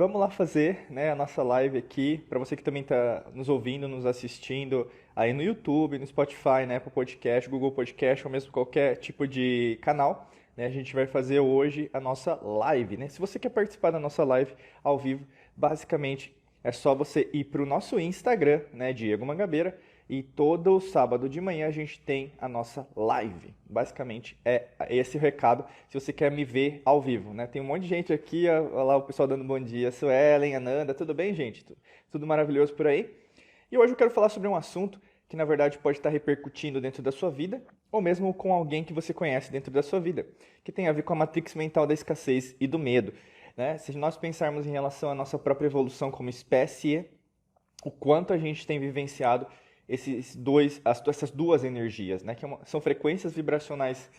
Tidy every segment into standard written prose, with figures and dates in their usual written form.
vamos lá fazer, né, a nossa live aqui. Para você que também está nos ouvindo, nos assistindo aí no YouTube, no Spotify, né, Apple Podcast, Google Podcast ou mesmo qualquer tipo de canal, né, a gente vai fazer hoje a nossa live, né? Se você quer participar da nossa live ao vivo, basicamente é só você ir para o nosso Instagram, né, Diego Mangabeira, e todo sábado de manhã a gente tem a nossa live. Basicamente é esse o recado se você quer me ver ao vivo, né? Tem um monte de gente aqui, olha lá o pessoal dando bom dia. Suelen, Ananda, tudo bem, gente? Tudo maravilhoso por aí? E hoje eu quero falar sobre um assunto que na verdade pode estar repercutindo dentro da sua vida ou mesmo com alguém que você conhece dentro da sua vida, que tem a ver com a matrix mental da escassez e do medo, né? Se nós pensarmos em relação à nossa própria evolução como espécie, o quanto a gente tem vivenciado essas duas energias, né? Que são frequências vibracionais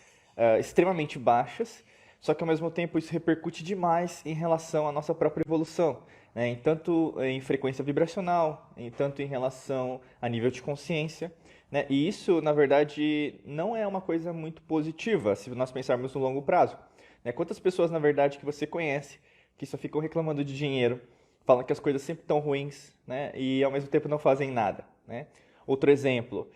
extremamente baixas, só que ao mesmo tempo isso repercute demais em relação à nossa própria evolução, né? Tanto em frequência vibracional, tanto em relação a nível de consciência, né? E isso, na verdade, não é uma coisa muito positiva se nós pensarmos no longo prazo, né? Quantas pessoas, na verdade, que você conhece que só ficam reclamando de dinheiro, falam que as coisas sempre estão ruins, né? E ao mesmo tempo não fazem nada, né? Outro exemplo,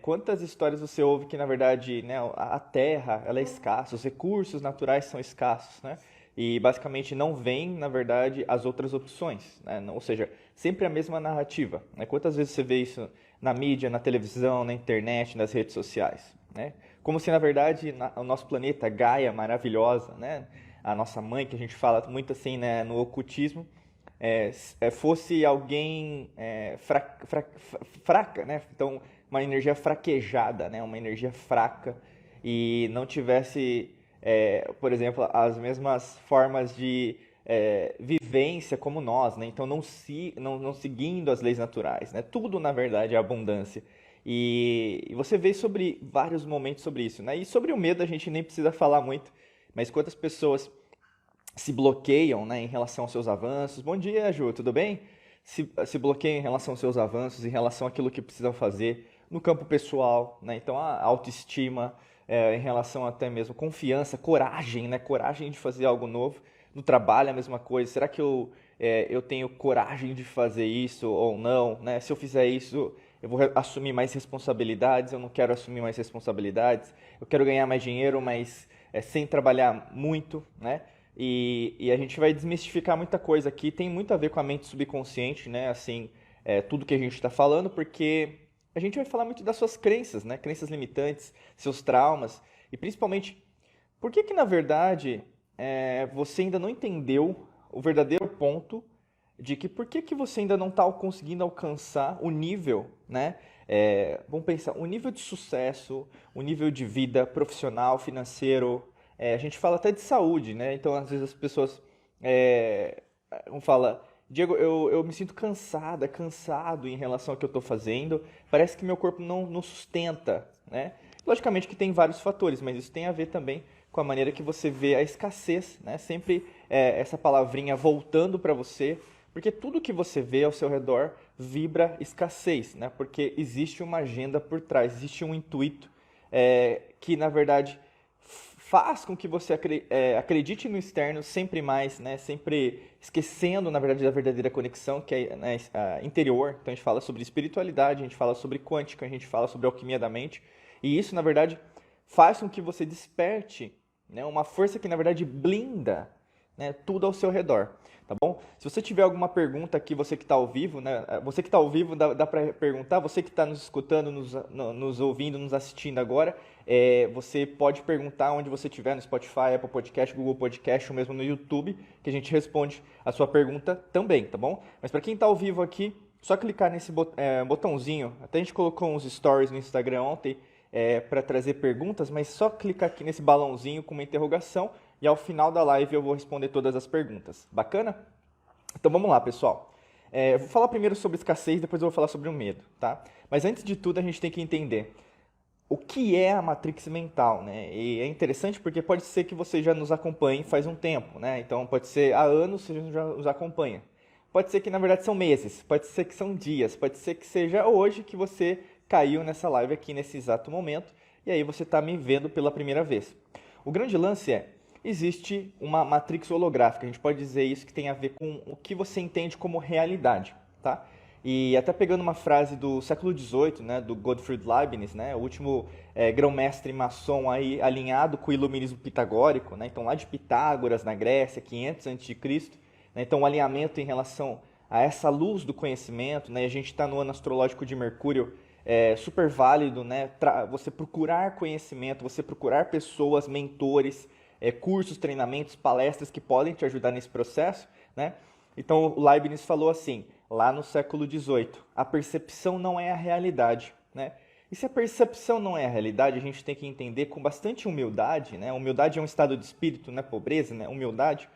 quantas histórias você ouve que, na verdade, né, a terra ela é escassa, os recursos naturais são escassos, né? E basicamente não vem, na verdade, as outras opções, né? Ou seja, sempre a mesma narrativa, né? Quantas vezes você vê isso na mídia, na televisão, na internet, nas redes sociais, né? Como se, na verdade, o nosso planeta, Gaia, maravilhosa, né? A nossa mãe, que a gente fala muito assim, né, no ocultismo, fosse alguém fraca, né? Então, uma energia fraquejada, né? Uma energia fraca e não tivesse, por exemplo, as mesmas formas de vivência como nós, né? Então, não seguindo as leis naturais, né? Tudo, na verdade, é abundância. E você vê sobre vários momentos sobre isso, né? E sobre o medo a gente nem precisa falar muito, mas quantas pessoas se bloqueiam, né, em relação aos seus avanços. Bom dia, Ju, tudo bem? Se bloqueiam em relação aos seus avanços, em relação àquilo que precisam fazer no campo pessoal, né? Então a autoestima, em relação até mesmo confiança, coragem, né? Coragem de fazer algo novo. No trabalho a mesma coisa. Será que eu tenho coragem de fazer isso ou não, né? Se eu fizer isso, eu vou assumir mais responsabilidades, eu não quero assumir mais responsabilidades, eu quero ganhar mais dinheiro, mas sem trabalhar muito, né? E a gente vai desmistificar muita coisa aqui. Tem muito a ver com a mente subconsciente, né? Assim, tudo que a gente está falando, porque a gente vai falar muito das suas crenças, né? Crenças limitantes, seus traumas. E principalmente, por que que na verdade você ainda não entendeu o verdadeiro ponto de que por que que você ainda não está conseguindo alcançar o nível, né? Vamos pensar, o nível de sucesso, o nível de vida profissional, financeiro, a gente fala até de saúde, né? Então, às vezes as pessoas vão falar, Diego, eu me sinto cansado em relação ao que eu estou fazendo, parece que meu corpo não sustenta, né? Logicamente que tem vários fatores, mas isso tem a ver também com a maneira que você vê a escassez, né? Sempre essa palavrinha voltando para você, porque tudo que você vê ao seu redor vibra escassez, né? Porque existe uma agenda por trás, existe um intuito que, na verdade, faz com que você acredite no externo sempre mais, né? Sempre esquecendo, na verdade, da verdadeira conexão, que é, né, interior. Então a gente fala sobre espiritualidade, a gente fala sobre quântica, a gente fala sobre alquimia da mente. E isso, na verdade, faz com que você desperte, né, uma força que, na verdade, blinda, né, tudo ao seu redor. Tá bom? Se você tiver alguma pergunta aqui, você que está ao vivo, né? Você que está ao vivo, dá para perguntar. Você que está nos escutando, nos ouvindo, nos assistindo agora, você pode perguntar onde você estiver, no Spotify, Apple Podcast, Google Podcast ou mesmo no YouTube, que a gente responde a sua pergunta também, tá bom? Mas para quem está ao vivo aqui, só clicar nesse botãozinho. Até a gente colocou uns stories no Instagram ontem para trazer perguntas, mas só clicar aqui nesse balãozinho com uma interrogação e ao final da live eu vou responder todas as perguntas. Bacana? Então vamos lá, pessoal. Eu vou falar primeiro sobre escassez, depois eu vou falar sobre o medo, tá? Mas antes de tudo a gente tem que entender o que é a matrix mental, né? E é interessante porque pode ser que você já nos acompanhe faz um tempo, né? Então pode ser há anos que você já nos acompanha. Pode ser que na verdade são meses, pode ser que são dias, pode ser que seja hoje que você caiu nessa live aqui nesse exato momento e aí você está me vendo pela primeira vez. O grande lance é, existe uma matrix holográfica. A gente pode dizer isso que tem a ver com o que você entende como realidade, tá? E até pegando uma frase do século XVIII, né, do Gottfried Leibniz, né, o último grão-mestre maçom aí alinhado com o iluminismo pitagórico, né, então lá de Pitágoras, na Grécia, 500 a.C., né, então o alinhamento em relação a essa luz do conhecimento, né, a gente está no ano astrológico de Mercúrio, super válido, né, você procurar conhecimento, você procurar pessoas, mentores, cursos, treinamentos, palestras que podem te ajudar nesse processo, né? Então o Leibniz falou assim, lá no século XVIII, a percepção não é a realidade, né? E se a percepção não é a realidade, a gente tem que entender com bastante humildade, né? Humildade é um estado de espírito, não é pobreza, né? Humildade.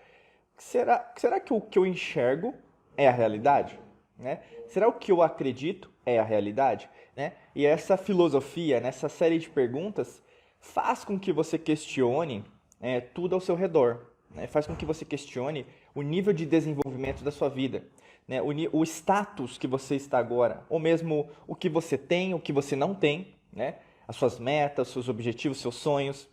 Será que o que eu enxergo é a realidade? Né? Será o que eu acredito é a realidade? Né? E essa filosofia, nessa série de perguntas, faz com que você questione tudo ao seu redor. Né? Faz com que você questione o nível de desenvolvimento da sua vida. Né? O status que você está agora, ou mesmo o que você tem, o que você não tem, né? As suas metas, seus objetivos, seus sonhos,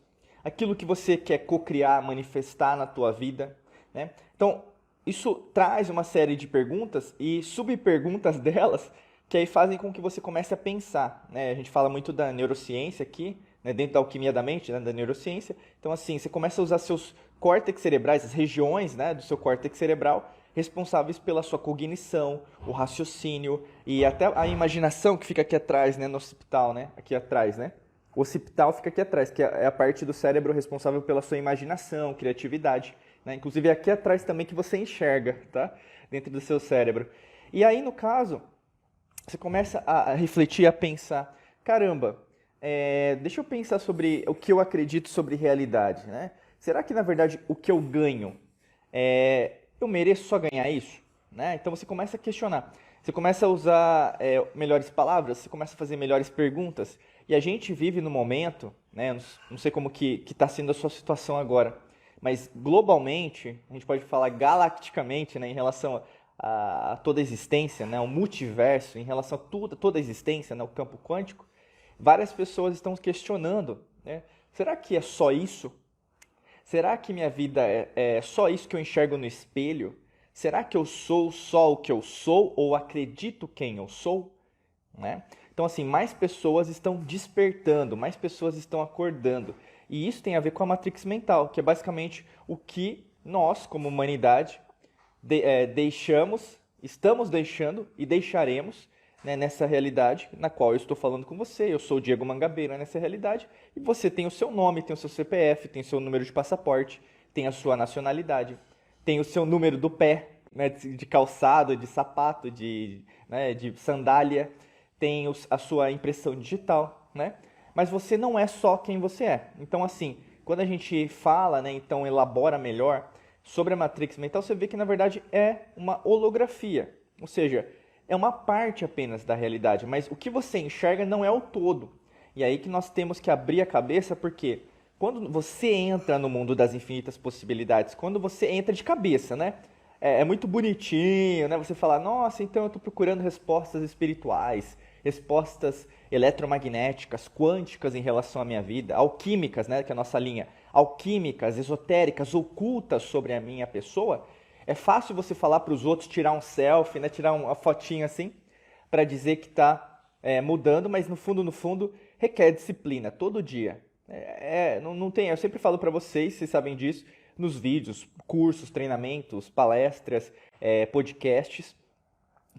aquilo que você quer co-criar, manifestar na tua vida. Né? Então, isso traz uma série de perguntas e subperguntas delas que aí fazem com que você comece a pensar. Né? A gente fala muito da neurociência aqui, né? Dentro da alquimia da mente, né? Da neurociência. Então, assim, você começa a usar seus córtex cerebrais, as regiões, né? Do seu córtex cerebral, responsáveis pela sua cognição, o raciocínio e até a imaginação que fica aqui atrás, né? No occipital, né? Aqui atrás, né? O occipital fica aqui atrás, que é a parte do cérebro responsável pela sua imaginação, criatividade. Né? Inclusive é aqui atrás também que você enxerga, tá? Dentro do seu cérebro. E aí, no caso, você começa a refletir, a pensar, caramba, deixa eu pensar sobre o que eu acredito sobre realidade, né? Será que, na verdade, o que eu ganho, eu mereço só ganhar isso? Né? Então você começa a questionar, você começa a usar melhores palavras, você começa a fazer melhores perguntas, e a gente vive no momento, né? Não sei como que está sendo a sua situação agora, mas globalmente, a gente pode falar galacticamente, né, em relação a toda a existência, né, o multiverso, em relação a toda a existência, né, o campo quântico, várias pessoas estão questionando, né, será que é só isso? Será que minha vida é só isso que eu enxergo no espelho? Será que eu sou só o que eu sou ou acredito quem eu sou? Né? Então, assim, mais pessoas estão despertando, mais pessoas estão acordando. E isso tem a ver com a matrix mental, que é basicamente o que nós, como humanidade, estamos deixando e deixaremos, né, nessa realidade na qual eu estou falando com você. Eu sou o Diego Mangabeira nessa realidade e você tem o seu nome, tem o seu CPF, tem o seu número de passaporte, tem a sua nacionalidade, tem o seu número do pé, né, de calçado, de sapato, né, de sandália, tem a sua impressão digital, né? Mas você não é só quem você é. Então, assim, quando a gente fala, né, então elabora melhor sobre a matrix mental, você vê que, na verdade, é uma holografia. Ou seja, é uma parte apenas da realidade, mas o que você enxerga não é o todo. E aí que nós temos que abrir a cabeça, porque quando você entra no mundo das infinitas possibilidades, quando você entra de cabeça, né? É muito bonitinho, né? Você falar, nossa, então eu estou procurando respostas espirituais, respostas eletromagnéticas, quânticas em relação à minha vida, alquímicas, né? Que é a nossa linha, alquímicas, esotéricas, ocultas sobre a minha pessoa. É fácil você falar para os outros, tirar um selfie, né? Tirar uma fotinha assim, para dizer que está mudando, mas no fundo, requer disciplina, todo dia. Não tem, eu sempre falo para vocês sabem disso, nos vídeos, cursos, treinamentos, palestras, podcasts,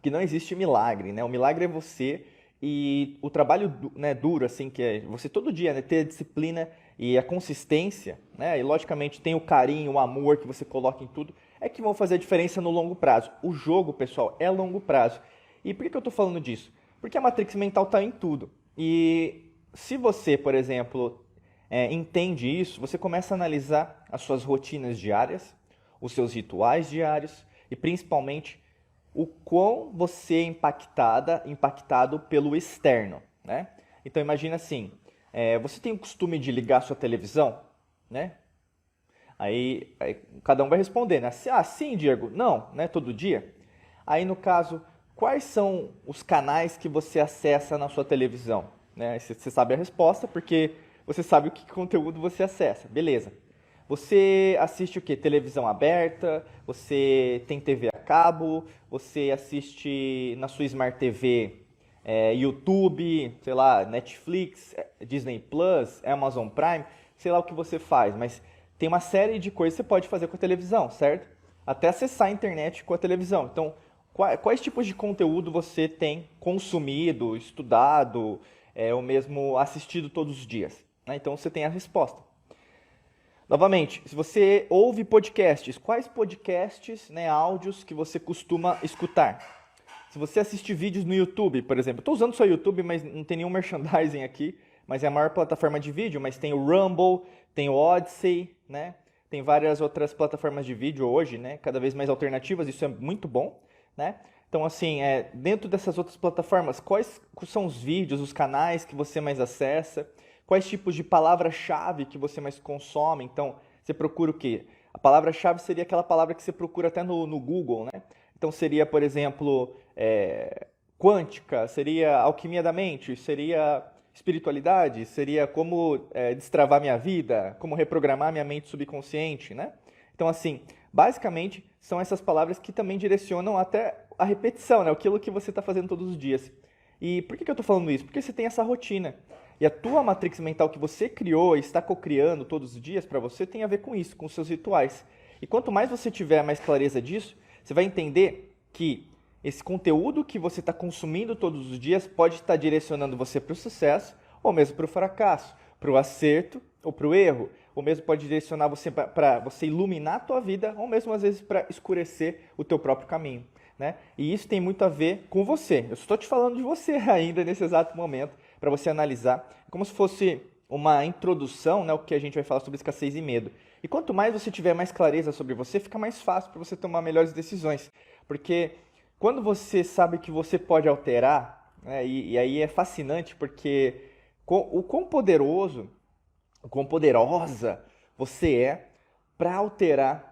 que não existe milagre, né? O milagre é você e o trabalho, né, duro, assim, que é você todo dia, né, ter a disciplina e a consistência, né? E logicamente tem o carinho, o amor que você coloca em tudo, é que vão fazer a diferença no longo prazo. O jogo, pessoal, é longo prazo. E por que eu estou falando disso? Porque a matrix mental está em tudo. E se você, por exemplo, entende isso, você começa a analisar as suas rotinas diárias, os seus rituais diários e principalmente o quão você é impactado pelo externo, né? Então imagina assim, você tem o costume de ligar sua televisão, né? Aí cada um vai responder, né? Ah, sim, Diego. Não, né? Todo dia. Aí no caso, quais são os canais que você acessa na sua televisão? Né? Você sabe a resposta porque você sabe o que conteúdo você acessa, beleza. Você assiste o quê? Televisão aberta? Você tem TV a cabo? Você assiste na sua Smart TV YouTube, sei lá, Netflix, Disney Plus, Amazon Prime, sei lá o que você faz, mas tem uma série de coisas que você pode fazer com a televisão, certo? Até acessar a internet com a televisão. Então, quais tipos de conteúdo você tem consumido, estudado, ou mesmo assistido todos os dias? Né? Então, você tem a resposta. Novamente, se você ouve podcasts, quais podcasts, né, áudios que você costuma escutar? Se você assiste vídeos no YouTube, por exemplo, estou usando só o YouTube, mas não tem nenhum merchandising aqui, mas é a maior plataforma de vídeo, mas tem o Rumble, tem o Odyssey, né? Tem várias outras plataformas de vídeo hoje, né? Cada vez mais alternativas, isso é muito bom, né? Então, assim, dentro dessas outras plataformas, quais são os vídeos, os canais que você mais acessa? Quais tipos de palavra-chave que você mais consome? Então, você procura o quê? A palavra-chave seria aquela palavra que você procura até no Google, né? Então, seria, por exemplo, quântica, seria alquimia da mente, seria espiritualidade, seria como destravar minha vida, como reprogramar minha mente subconsciente, né? Então, assim, basicamente, são essas palavras que também direcionam até a repetição, né? Aquilo que você está fazendo todos os dias. E por que eu estou falando isso? Porque você tem essa rotina. E a tua matrix mental que você criou e está cocriando todos os dias para você tem a ver com isso, com os seus rituais. E quanto mais você tiver mais clareza disso, você vai entender que esse conteúdo que você está consumindo todos os dias pode estar direcionando você para o sucesso ou mesmo para o fracasso, para o acerto ou para o erro, ou mesmo pode direcionar você para você iluminar a tua vida ou mesmo às vezes para escurecer o teu próprio caminho. Né? E isso tem muito a ver com você. Eu estou te falando de você ainda nesse exato momento, para você analisar, como se fosse uma introdução, né, o que a gente vai falar sobre escassez e medo. E quanto mais você tiver mais clareza sobre você, fica mais fácil para você tomar melhores decisões. Porque quando você sabe que você pode alterar, né, e aí é fascinante, porque o quão poderoso, o quão poderosa você é para alterar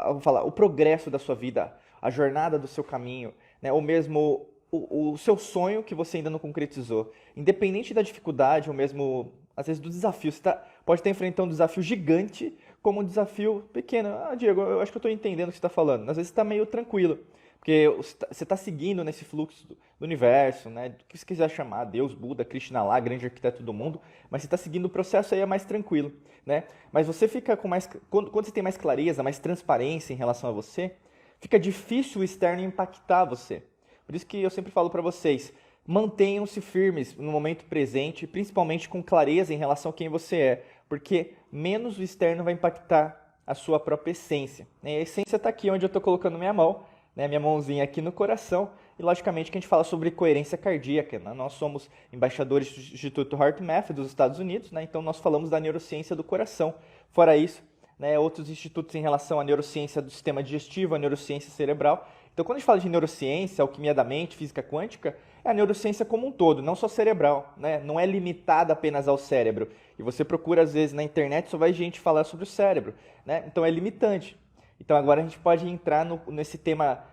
vou falar, o progresso da sua vida, a jornada do seu caminho, né, ou mesmo o seu sonho que você ainda não concretizou. Independente da dificuldade ou mesmo, às vezes, do desafio. Você pode estar enfrentando um desafio gigante como um desafio pequeno. Ah, Diego, eu acho que eu estou entendendo o que você está falando. Às vezes você está meio tranquilo, porque você está seguindo nesse fluxo do universo, né, do que você quiser chamar, Deus, Buda, Krishna lá, grande arquiteto do mundo, mas você está seguindo o processo aí é mais tranquilo. Né? Mas você fica com mais... Quando você tem mais clareza, mais transparência em relação a você, fica difícil o externo impactar você. Por isso que eu sempre falo para vocês, mantenham-se firmes no momento presente, principalmente com clareza em relação a quem você é, porque menos o externo vai impactar a sua própria essência. A essência está aqui onde eu estou colocando minha mão, né, minha mãozinha aqui no coração, e logicamente que a gente fala sobre coerência cardíaca. Né? Nós somos embaixadores do Instituto HeartMath dos Estados Unidos, né? Então nós falamos da neurociência do coração. Fora isso, né, outros institutos em relação à neurociência do sistema digestivo, a neurociência cerebral. Então, quando a gente fala de neurociência, alquimia da mente, física quântica, é a neurociência como um todo, não só cerebral, né? Não é limitada apenas ao cérebro. E você procura, às vezes, na internet, só vai gente falar sobre o cérebro, né? Então, é limitante. Então, agora a gente pode entrar nesse tema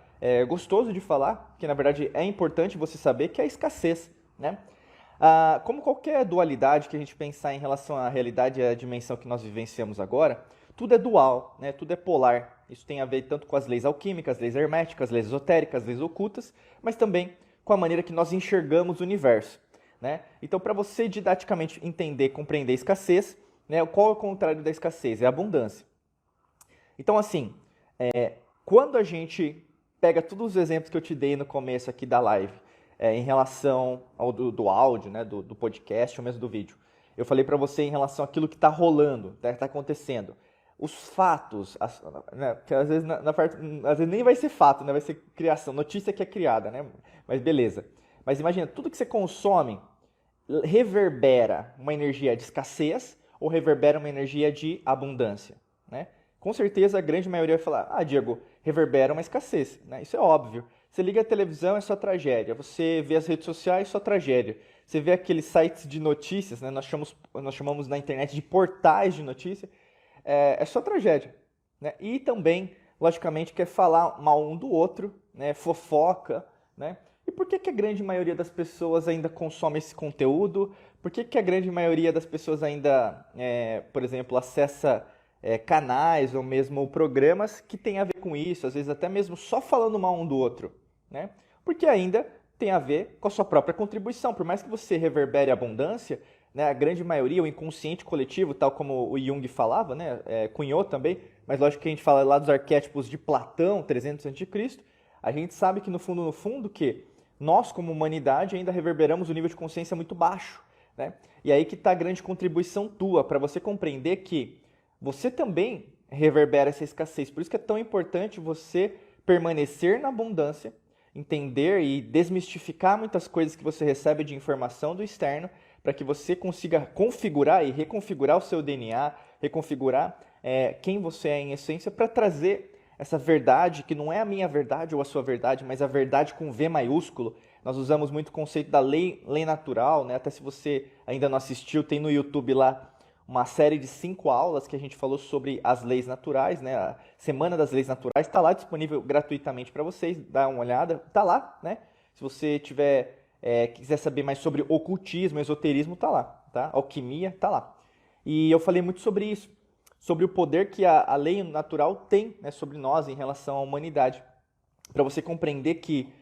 gostoso de falar, que, na verdade, é importante você saber, que é a escassez, né? Como qualquer dualidade que a gente pensar em relação à realidade e à dimensão que nós vivenciamos agora, tudo é dual, né? Tudo é polar. Isso tem a ver tanto com as leis alquímicas, leis herméticas, leis esotéricas, leis ocultas, mas também com a maneira que nós enxergamos o universo. Né? Então, para você didaticamente entender, compreender a escassez, né, qual é o contrário da escassez? É a abundância. Então, assim, quando a gente pega todos os exemplos que eu te dei no começo aqui da live, em relação ao do áudio, né, do podcast ou mesmo do vídeo, eu falei para você em relação àquilo que está rolando, está acontecendo. Os fatos, né, que às vezes, às vezes nem vai ser fato, né, vai ser criação, notícia que é criada, né, mas beleza. Mas imagina, tudo que você consome reverbera uma energia de escassez ou reverbera uma energia de abundância. Né? Com certeza a grande maioria vai falar, Diego, reverbera uma escassez. Né? Isso é óbvio. Você liga a televisão, é só tragédia. Você vê as redes sociais, é só tragédia. Você vê aqueles sites de notícias, né? Nós chamamos na internet de portais de notícia, é só tragédia. Né? E também, logicamente, quer falar mal um do outro, né? Fofoca, né? E E por que que a grande maioria das pessoas ainda consome esse conteúdo? Por que que a grande maioria das pessoas ainda, por exemplo, acessa canais ou mesmo programas que têm a ver com isso, às vezes até mesmo só falando mal um do outro, né? Porque ainda tem a ver com a sua própria contribuição. Por mais que você reverbere a abundância, né, a grande maioria, o inconsciente coletivo, tal como o Jung falava, né, cunhou também, mas lógico que a gente fala lá dos arquétipos de Platão, 300 a.C., a gente sabe que no fundo, que nós, como humanidade, ainda reverberamos um nível de consciência muito baixo, né? E aí que está a grande contribuição tua, para você compreender que você também reverbera essa escassez. Por isso que é tão importante você permanecer na abundância, entender e desmistificar muitas coisas que você recebe de informação do externo, para que você consiga configurar e reconfigurar o seu DNA, reconfigurar quem você é em essência, para trazer essa verdade, que não é a minha verdade ou a sua verdade, mas a verdade com V maiúsculo. Nós usamos muito o conceito da lei natural, né? Até se você ainda não assistiu, tem no YouTube lá uma série de 5 aulas que a gente falou sobre as leis naturais, né? A Semana das Leis Naturais está lá disponível gratuitamente para vocês, dá uma olhada, está lá, né? Se você quiser saber mais sobre ocultismo, esoterismo, está lá, tá? Alquimia, está lá. E eu falei muito sobre isso, sobre o poder que a lei natural tem, né, sobre nós em relação à humanidade, para você compreender que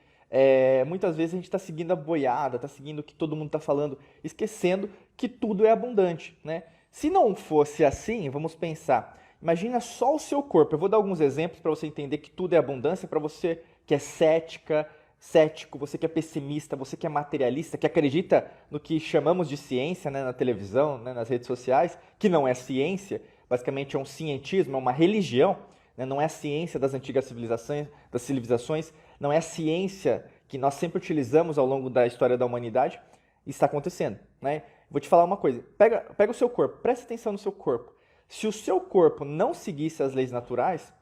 muitas vezes a gente está seguindo a boiada, está seguindo o que todo mundo está falando, esquecendo que tudo é abundante, né? Se não fosse assim, vamos pensar, imagina só o seu corpo. Eu vou dar alguns exemplos para você entender que tudo é abundância, para você que é cético, você que é pessimista, você que é materialista, que acredita no que chamamos de ciência, né, na televisão, né, nas redes sociais, que não é ciência, basicamente é um cientismo, é uma religião, né, não é a ciência das antigas civilizações, não é a ciência que nós sempre utilizamos ao longo da história da humanidade. Isso está acontecendo, né? Vou te falar uma coisa, pega o seu corpo, presta atenção no seu corpo. Se o seu corpo não seguisse as leis naturais,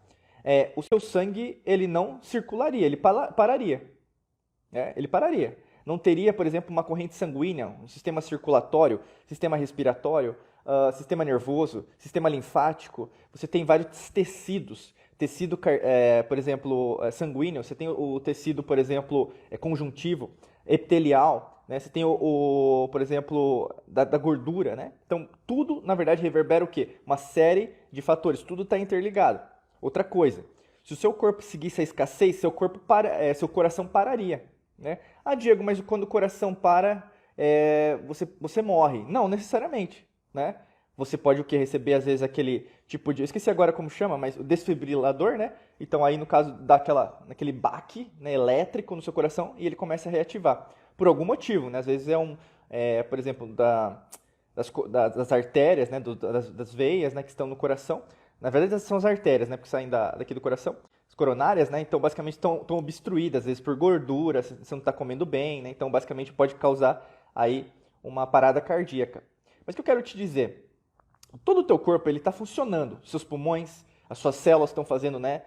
o seu sangue ele não circularia, ele pararia. Ele pararia. Não teria, por exemplo, uma corrente sanguínea, um sistema circulatório, sistema respiratório, sistema nervoso, sistema linfático. Você tem vários tecidos. Tecido, por exemplo, sanguíneo, você tem o tecido, por exemplo, conjuntivo, epitelial, né? Você tem por exemplo, da gordura, né? Então, tudo, na verdade, reverbera o quê? Uma série de fatores, tudo está interligado. Outra coisa, se o seu corpo seguisse a escassez, seu coração pararia, né? Ah, Diego, mas quando o coração para, você morre. Não, necessariamente, né? Você pode o quê? Receber, às vezes, aquele tipo de... Eu esqueci agora como chama, mas o desfibrilador, né? Então, aí, no caso, dá naquele baque, né, elétrico no seu coração e ele começa a reativar. Por algum motivo, né? Às vezes por exemplo, das artérias, né? Das veias, né? Que estão no coração. Na verdade, são as artérias, né? Porque saem daqui do coração. As coronárias, né? Então, basicamente, estão obstruídas, às vezes, por gordura, você não está comendo bem, né? Então, basicamente, pode causar aí uma parada cardíaca. Mas o que eu quero te dizer... Todo o teu corpo está funcionando, seus pulmões, as suas células estão fazendo, né,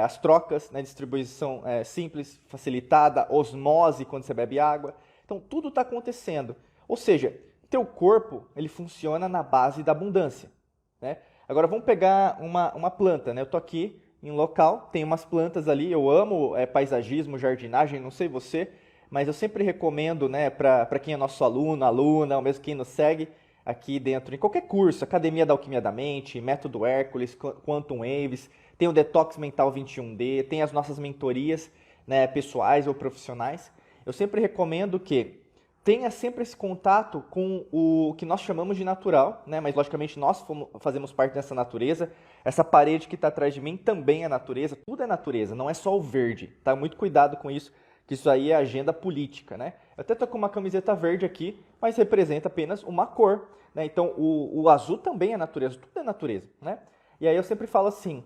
as trocas, né, distribuição simples, facilitada, osmose quando você bebe água. Então, tudo está acontecendo. Ou seja, teu corpo ele funciona na base da abundância, né? Agora, vamos pegar uma planta. Né? Eu estou aqui em um local, tem umas plantas ali, eu amo paisagismo, jardinagem, não sei você, mas eu sempre recomendo, né, para quem é nosso aluno, aluna, ou mesmo quem nos segue, aqui dentro, em qualquer curso, Academia da Alquimia da Mente, Método Hércules, Quantum Waves, tem o Detox Mental 21D, tem as nossas mentorias, né, pessoais ou profissionais. Eu sempre recomendo que tenha sempre esse contato com o que nós chamamos de natural, né, mas logicamente nós fazemos parte dessa natureza. Essa parede que está atrás de mim também é natureza, tudo é natureza, não é só o verde, tá? Muito cuidado com isso, que isso aí é agenda política, né? Eu até tô com uma camiseta verde aqui, mas representa apenas uma cor, né? Então, o azul também é natureza, tudo é natureza, né? E aí eu sempre falo assim,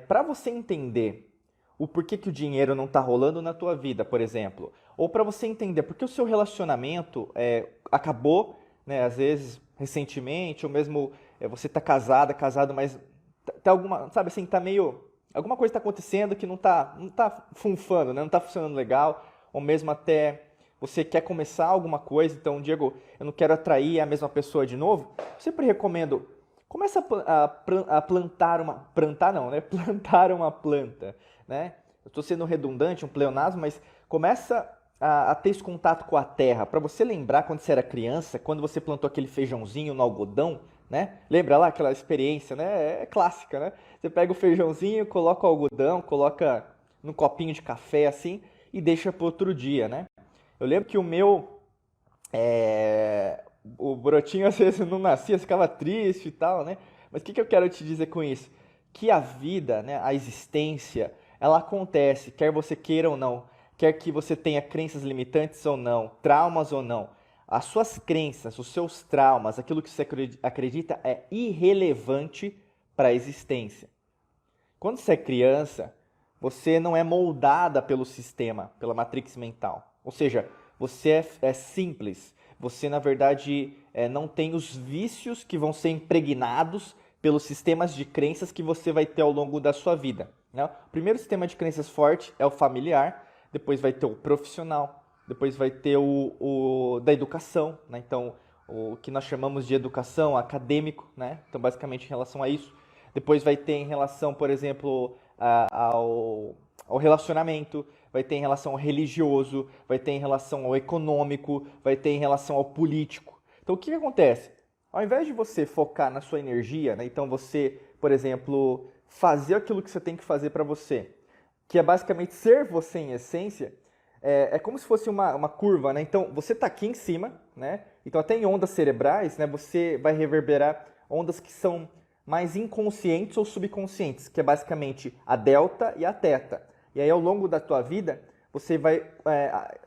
para você entender o porquê que o dinheiro não está rolando na tua vida, por exemplo, ou para você entender por que o seu relacionamento acabou, né? Às vezes, recentemente, ou mesmo você está casado, mas tá alguma, sabe assim, tá meio... Alguma coisa está acontecendo que não tá funfando, né? Não está funcionando legal, ou mesmo até você quer começar alguma coisa, então, Diego, eu não quero atrair a mesma pessoa de novo. Eu sempre recomendo, começa a plantar plantar uma planta, né? Eu estou sendo redundante, um pleonasmo, mas começa a ter esse contato com a terra, para você lembrar quando você era criança, quando você plantou aquele feijãozinho no algodão, né? Lembra lá aquela experiência, né? É clássica, né? Você pega o feijãozinho, coloca o algodão, coloca num copinho de café assim e deixa para outro dia, né? Eu lembro que o meu, o brotinho às vezes não nascia, ficava triste e tal, né? Mas o que que eu quero te dizer com isso? Que a vida, né, a existência, ela acontece, quer você queira ou não, quer que você tenha crenças limitantes ou não, traumas ou não. As suas crenças, os seus traumas, aquilo que você acredita é irrelevante para a existência. Quando você é criança, você não é moldada pelo sistema, pela matrix mental. Ou seja, você é simples. Você, na verdade, não tem os vícios que vão ser impregnados pelos sistemas de crenças que você vai ter ao longo da sua vida, né? O primeiro sistema de crenças forte é o familiar, depois vai ter o profissional, depois vai ter o da educação, né? Então, o que nós chamamos de educação acadêmico, né? Então, basicamente, em relação a isso. Depois vai ter em relação, por exemplo, ao relacionamento, vai ter em relação ao religioso, vai ter em relação ao econômico, vai ter em relação ao político. Então, o que acontece? Ao invés de você focar na sua energia, né, então você, por exemplo, fazer aquilo que você tem que fazer para você, que é basicamente ser você em essência, é como se fosse uma curva, né? Então, você está aqui em cima, né? Então, até em ondas cerebrais, né, você vai reverberar ondas que são mais inconscientes ou subconscientes, que é basicamente a delta e a teta. E aí, ao longo da tua vida, você vai,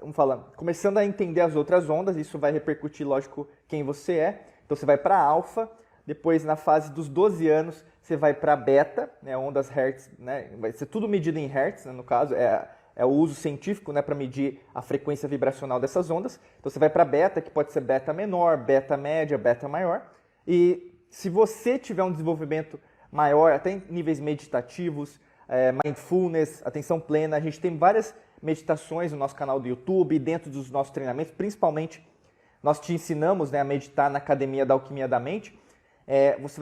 vamos falar, começando a entender as outras ondas, isso vai repercutir, lógico, quem você é. Então, você vai para alfa, depois, na fase dos 12 anos, você vai para beta, né, ondas hertz, né, vai ser tudo medido em hertz, né, no caso, é o uso científico, né, para medir a frequência vibracional dessas ondas. Então, você vai para beta, que pode ser beta menor, beta média, beta maior. E se você tiver um desenvolvimento maior, até em níveis meditativos, mindfulness, atenção plena, a gente tem várias meditações no nosso canal do YouTube, dentro dos nossos treinamentos, principalmente nós te ensinamos, né, a meditar na Academia da Alquimia da Mente. Você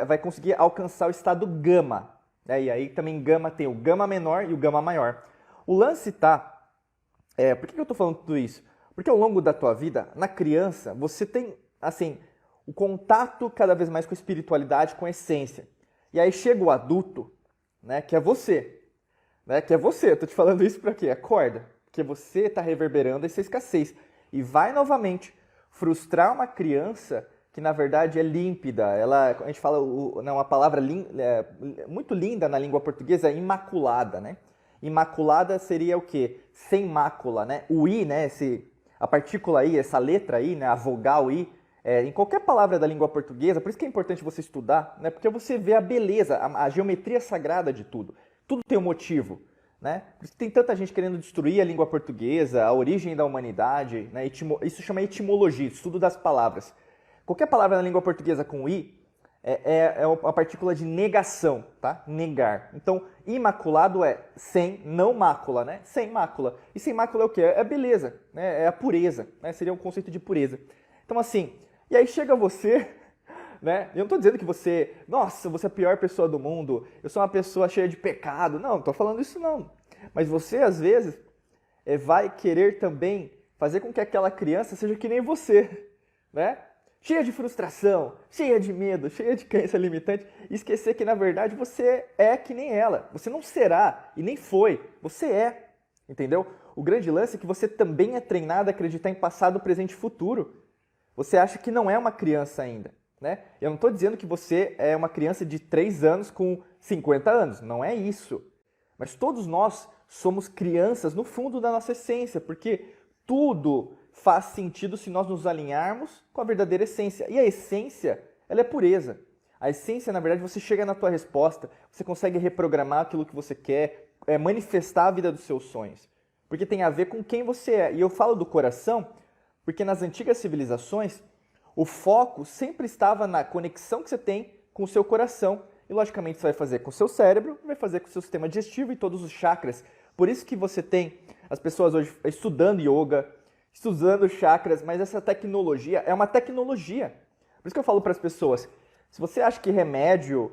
vai conseguir alcançar o estado gama, né? E aí também gama tem o gama menor e o gama maior. O lance tá... por que eu estou falando tudo isso? Porque ao longo da tua vida, na criança, você tem, assim, o contato cada vez mais com a espiritualidade, com a essência. E aí chega o adulto, né, que é você. Né, que é você. Eu tô te falando isso para quê? Acorda. Porque você está reverberando essa escassez. E vai novamente frustrar uma criança que, na verdade, é límpida. A gente fala uma palavra muito linda na língua portuguesa, é imaculada, né? Imaculada seria o quê? Sem mácula, né? O I, né? A partícula I, essa letra I, né? A vogal I, em qualquer palavra da língua portuguesa, por isso que é importante você estudar, né? Porque você vê a beleza, a geometria sagrada de tudo. Tudo tem um motivo, né? Por isso que tem tanta gente querendo destruir a língua portuguesa, a origem da humanidade, né? Isso chama etimologia, estudo das palavras. Qualquer palavra na língua portuguesa com I é uma partícula de negação, tá? Negar. Então, imaculado é sem, não mácula, né? Sem mácula. E sem mácula é o quê? É beleza, né? É a pureza, né? Seria um conceito de pureza. Então, assim, e aí chega você, né? Eu não estou dizendo que você, nossa, você é a pior pessoa do mundo, eu sou uma pessoa cheia de pecado. Não estou falando isso não. Mas você, às vezes, vai querer também fazer com que aquela criança seja que nem você, né? Cheia de frustração, cheia de medo, cheia de crença limitante, e esquecer que, na verdade, você é que nem ela. Você não será e nem foi, você é, entendeu? O grande lance é que você também é treinado a acreditar em passado, presente e futuro. Você acha que não é uma criança ainda, né? Eu não estou dizendo que você é uma criança de 3 anos com 50 anos, não é isso. Mas todos nós somos crianças no fundo da nossa essência, porque tudo faz sentido se nós nos alinharmos com a verdadeira essência. E a essência, ela é pureza. A essência, na verdade, você chega na tua resposta, você consegue reprogramar aquilo que você quer, manifestar a vida dos seus sonhos. Porque tem a ver com quem você é. E eu falo do coração, porque nas antigas civilizações, o foco sempre estava na conexão que você tem com o seu coração. E, logicamente, você vai fazer com o seu cérebro, vai fazer com o seu sistema digestivo e todos os chakras. Por isso que você tem as pessoas hoje estudando yoga, estudando chakras, mas essa tecnologia é uma tecnologia. Por isso que eu falo para as pessoas, se você acha que remédio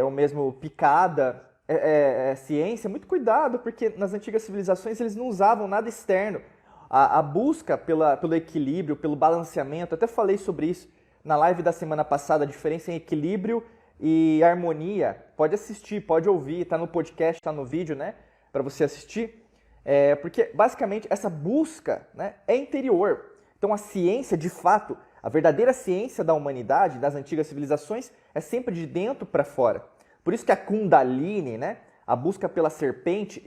ou mesmo picada é ciência, muito cuidado, porque nas antigas civilizações eles não usavam nada externo. A busca pelo equilíbrio, pelo balanceamento, até falei sobre isso na live da semana passada, a diferença em equilíbrio e harmonia. Pode assistir, pode ouvir, tá no podcast, tá no vídeo, né? Para você assistir. Porque basicamente essa busca, né, é interior. Então a ciência, de fato, a verdadeira ciência da humanidade, das antigas civilizações, é sempre de dentro para fora. Por isso que a Kundalini, né, a busca pela serpente,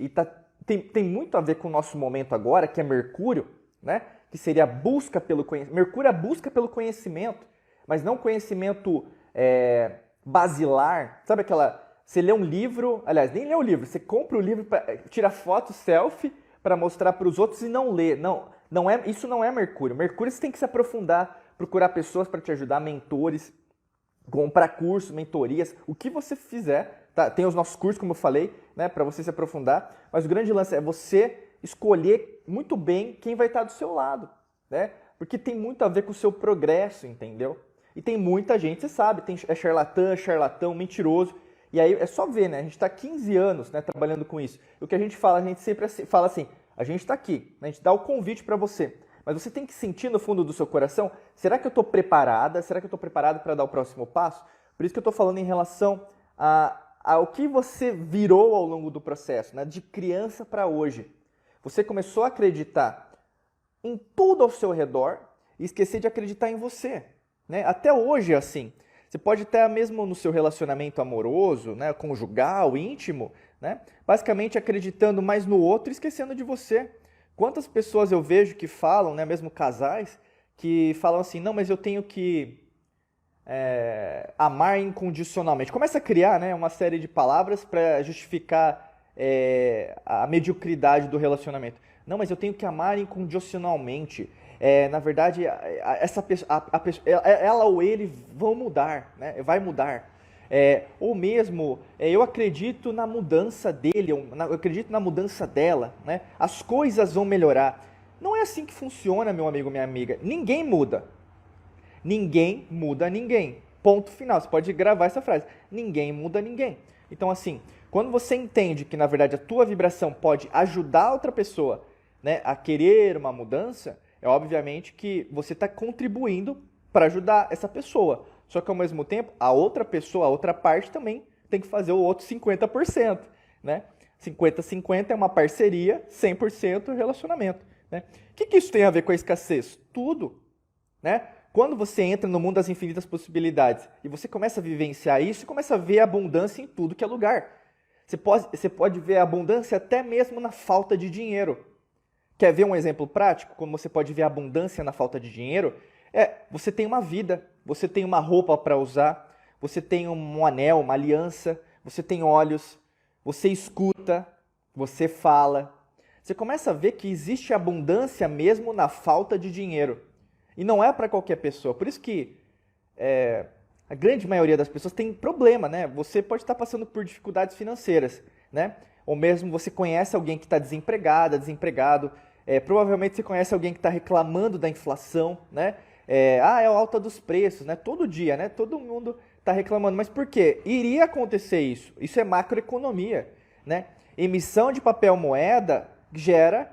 tem muito a ver com o nosso momento agora, que é Mercúrio, né, que seria a busca pelo conhecimento. Mercúrio é a busca pelo conhecimento, mas não conhecimento basilar. Sabe aquela... Você lê um livro, aliás, nem lê o livro, você compra o livro, tira foto, selfie, para mostrar para os outros e não lê. Isso não é Mercúrio. Mercúrio você tem que se aprofundar, procurar pessoas para te ajudar, mentores, comprar cursos, mentorias, o que você fizer. Tá? Tem os nossos cursos, como eu falei, né, para você se aprofundar, mas o grande lance é você escolher muito bem quem vai estar do seu lado, né? Porque tem muito a ver com o seu progresso, entendeu? E tem muita gente, você sabe, é charlatão, mentiroso. E aí é só ver, né? A gente está 15 anos, né, trabalhando com isso. E o que a gente fala, a gente sempre fala assim, a gente está aqui, né? A gente dá o convite para você. Mas você tem que sentir no fundo do seu coração, será que eu estou preparada? Será que eu estou preparado para dar o próximo passo? Por isso que eu estou falando em relação ao que você virou ao longo do processo, né? De criança para hoje. Você começou a acreditar em tudo ao seu redor e esquecer de acreditar em você, né? Até hoje é assim. Você pode até mesmo no seu relacionamento amoroso, né, conjugal, íntimo, né, basicamente acreditando mais no outro e esquecendo de você. Quantas pessoas eu vejo que falam, né, mesmo casais, que falam assim, não, mas eu tenho que amar incondicionalmente. Começa a criar, né, uma série de palavras para justificar a mediocridade do relacionamento. Não, mas eu tenho que amar incondicionalmente. Na verdade, essa pessoa, ela ou ele vão mudar, né? Vai mudar. Ou mesmo, eu acredito na mudança dele, eu acredito na mudança dela, né? As coisas vão melhorar. Não é assim que funciona, meu amigo, minha amiga. Ninguém muda. Ninguém muda ninguém. Ponto final. Você pode gravar essa frase. Ninguém muda ninguém. Então, assim, quando você entende que, na verdade, a tua vibração pode ajudar outra pessoa, né, a querer uma mudança, obviamente que você está contribuindo para ajudar essa pessoa. Só que ao mesmo tempo, a outra pessoa, a outra parte também tem que fazer o outro 50%. Né? 50-50 é uma parceria, 100% relacionamento. Né? O que isso tem a ver com a escassez? Tudo. Né? Quando você entra no mundo das infinitas possibilidades e você começa a vivenciar isso, começa a ver a abundância em tudo que é lugar. Você pode ver a abundância até mesmo na falta de dinheiro. Quer ver um exemplo prático? Como você pode ver a abundância na falta de dinheiro? Você tem uma vida, você tem uma roupa para usar, você tem um anel, uma aliança, você tem olhos, você escuta, você fala. Você começa a ver que existe abundância mesmo na falta de dinheiro. E não é para qualquer pessoa. Por isso que a grande maioria das pessoas tem problema, né? Você pode estar passando por dificuldades financeiras, né? Ou mesmo você conhece alguém que está desempregado. Provavelmente você conhece alguém que está reclamando da inflação, né? É a alta dos preços, né? Todo dia, né? Todo mundo está reclamando. Mas por quê? Iria acontecer isso. Isso é macroeconomia, né? Emissão de papel moeda gera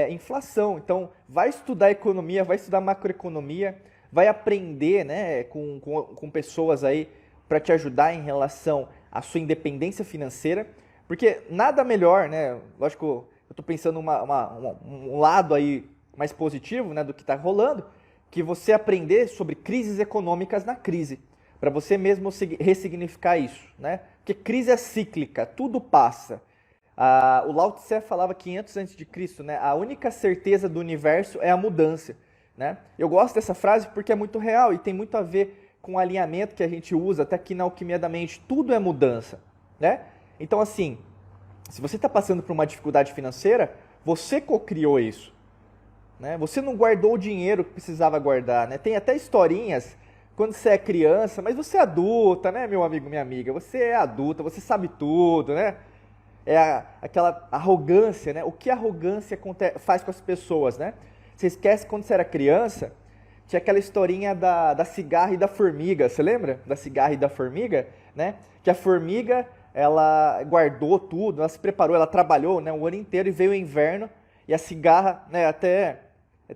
inflação. Então, vai estudar economia, vai estudar macroeconomia, vai aprender, né, com pessoas aí para te ajudar em relação à sua independência financeira. Porque nada melhor, né? Lógico, eu estou pensando um lado aí mais positivo, né, do que está rolando, que você aprender sobre crises econômicas na crise, para você mesmo ressignificar isso, né? Porque crise é cíclica, tudo passa. O Lao Tse falava 500 a.C., né? A única certeza do universo é a mudança, né? Eu gosto dessa frase porque é muito real e tem muito a ver com o alinhamento que a gente usa até aqui na Alquimia da Mente. Tudo é mudança, né? Então, assim, se você está passando por uma dificuldade financeira, você cocriou isso, né? Você não guardou o dinheiro que precisava guardar, né? Tem até historinhas quando você é criança, mas você é adulta, né, meu amigo, minha amiga? Você é adulta, você sabe tudo, né? Aquela arrogância, né? O que a arrogância faz com as pessoas, né? Você esquece quando você era criança, tinha aquela historinha da cigarra e da formiga, você lembra? Da cigarra e da formiga, né? Que a formiga, ela guardou tudo, ela se preparou, ela trabalhou, né, o ano inteiro e veio o inverno e a cigarra, né, até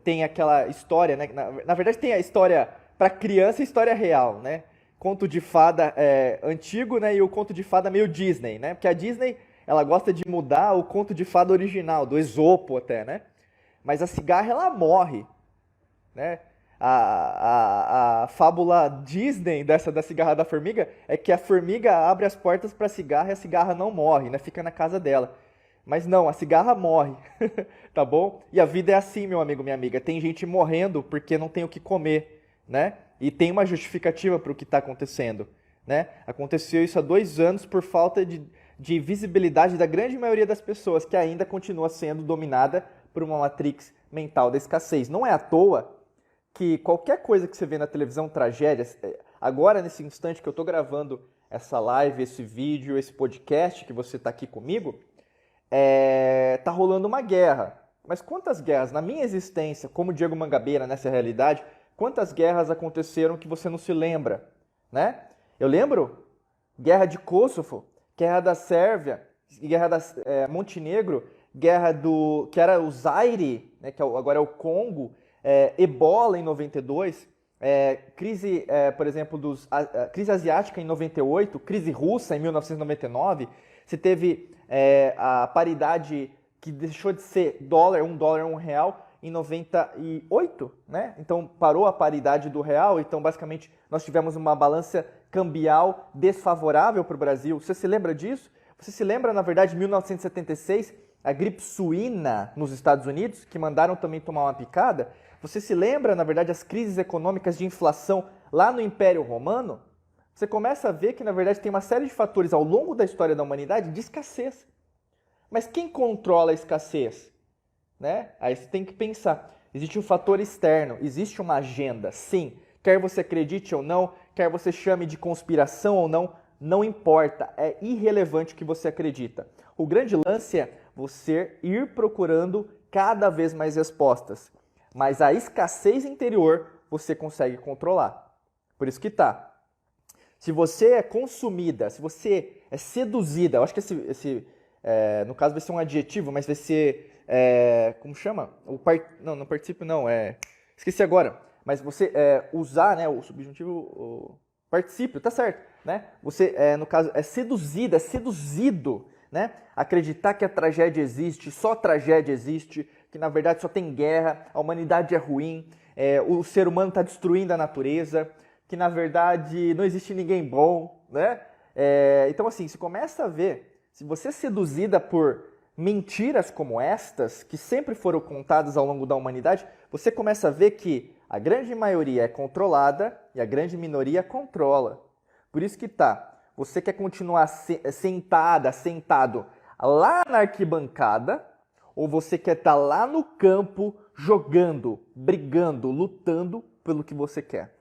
tem aquela história, né? Na verdade tem a história para criança e história real, né? Conto de fada antigo, né? E o conto de fada meio Disney, né? Porque a Disney, ela gosta de mudar o conto de fada original, do Esopo até, né? Mas a cigarra, ela morre, né? A fábula Disney da cigarra da formiga é que a formiga abre as portas para a cigarra e a cigarra não morre, né? Fica na casa dela. Mas não, a cigarra morre, tá bom? E a vida é assim, meu amigo, minha amiga. Tem gente morrendo porque não tem o que comer, né? E tem uma justificativa para o que está acontecendo, né? Aconteceu isso há 2 anos por falta de visibilidade da grande maioria das pessoas, que ainda continua sendo dominada por uma matrix mental da escassez. Não é à toa que qualquer coisa que você vê na televisão, tragédias, agora nesse instante que eu estou gravando essa live, esse vídeo, esse podcast que você está aqui comigo, tá rolando uma guerra. Mas quantas guerras, na minha existência, como Diego Mangabeira nessa realidade, quantas guerras aconteceram que você não se lembra, né? Eu lembro guerra de Kosovo, guerra da Sérvia, guerra da Montenegro, guerra que era o Zaire, né, que agora é o Congo, Ebola em 92, crise, por exemplo, crise asiática em 98, crise russa em 1999, se teve a paridade que deixou de ser $1, R$1 em 98, né? Então parou a paridade do real, então basicamente nós tivemos uma balança cambial desfavorável para o Brasil. Você se lembra disso? Você se lembra, na verdade, de 1976, a gripe suína nos Estados Unidos, que mandaram também tomar uma picada? Você se lembra, na verdade, as crises econômicas de inflação lá no Império Romano? Você começa a ver que, na verdade, tem uma série de fatores ao longo da história da humanidade de escassez. Mas quem controla a escassez? Né? Aí você tem que pensar. Existe um fator externo, existe uma agenda, sim. Quer você acredite ou não, quer você chame de conspiração ou não, não importa. É irrelevante o que você acredita. O grande lance é você ir procurando cada vez mais respostas. Mas a escassez interior você consegue controlar. Por isso que tá. Se você é consumida, se você é seduzida, eu acho que no caso vai ser um adjetivo, mas vai ser, como chama? Não participo não, esqueci agora. Mas você usar, né, o subjuntivo, o particípio, tá certo, né? Você, no caso, é seduzida, é seduzido, né? Acreditar que a tragédia existe, só tragédia existe, que na verdade só tem guerra, a humanidade é ruim, o ser humano está destruindo a natureza, que na verdade não existe ninguém bom, né? Então assim, se começa a ver, se você é seduzida por mentiras como estas, que sempre foram contadas ao longo da humanidade, você começa a ver que a grande maioria é controlada e a grande minoria controla. Por isso que você quer continuar sentado lá na arquibancada, ou você quer estar lá no campo jogando, brigando, lutando pelo que você quer?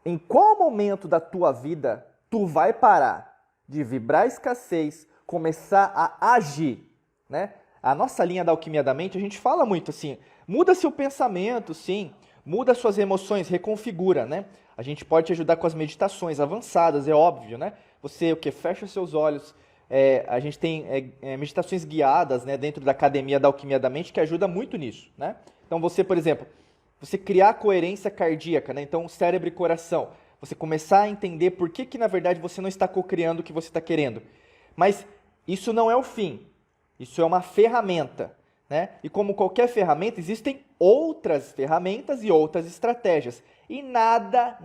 Em qual momento da tua vida tu vai parar de vibrar escassez, começar a agir, né? A nossa linha da Alquimia da Mente, a gente fala muito assim, muda seu pensamento, sim, muda suas emoções, reconfigura, né? A gente pode te ajudar com as meditações avançadas, é óbvio, né? Você, fecha seus olhos, a gente tem meditações guiadas, né, dentro da Academia da Alquimia da Mente, que ajuda muito nisso, né? Então você, por exemplo, você criar coerência cardíaca, né? Então cérebro e coração, você começar a entender por que na verdade você não está cocriando o que você está querendo. Mas isso não é o fim, isso é uma ferramenta, né? E como qualquer ferramenta, existem outras ferramentas e outras estratégias. E nada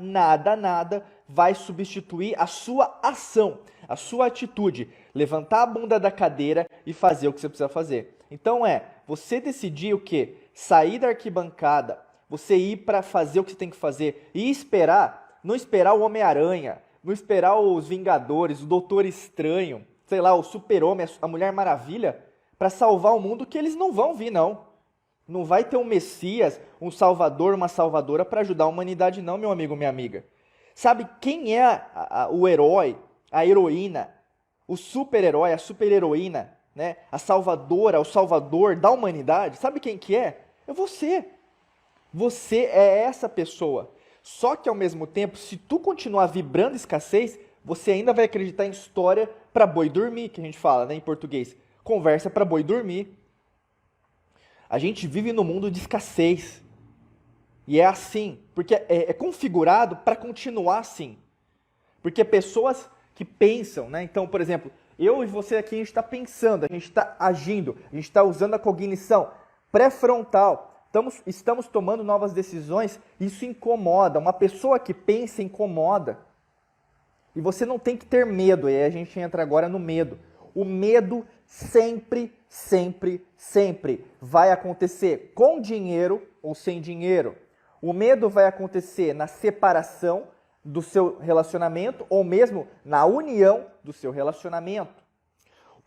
vai substituir a sua ação, a sua atitude. Levantar a bunda da cadeira e fazer o que você precisa fazer. Então você decidir o quê? Sair da arquibancada, você ir para fazer o que você tem que fazer e não esperar o Homem-Aranha, não esperar os Vingadores, o Doutor Estranho, sei lá, o Super-Homem, a Mulher Maravilha, para salvar o mundo, que eles não vão vir, não. Não vai ter um Messias, um Salvador, uma Salvadora para ajudar a humanidade, não, meu amigo, minha amiga. Sabe quem é o herói, a heroína, o super-herói, a super-heroína, né? A salvadora, o salvador da humanidade? Sabe quem que é? É você. Você é essa pessoa. Só que ao mesmo tempo, se tu continuar vibrando escassez, você ainda vai acreditar em história para boi dormir, que a gente fala, né, em português. Conversa para boi dormir. A gente vive num mundo de escassez. E é assim, porque é configurado para continuar assim. Porque pessoas que pensam, né? Então, por exemplo, eu e você aqui, a gente está pensando, a gente está agindo, a gente está usando a cognição pré-frontal. Estamos tomando novas decisões, isso incomoda. Uma pessoa que pensa incomoda. E você não tem que ter medo, e aí a gente entra agora no medo. O medo sempre, sempre, sempre vai acontecer com dinheiro ou sem dinheiro. O medo vai acontecer na separação do seu relacionamento ou mesmo na união do seu relacionamento.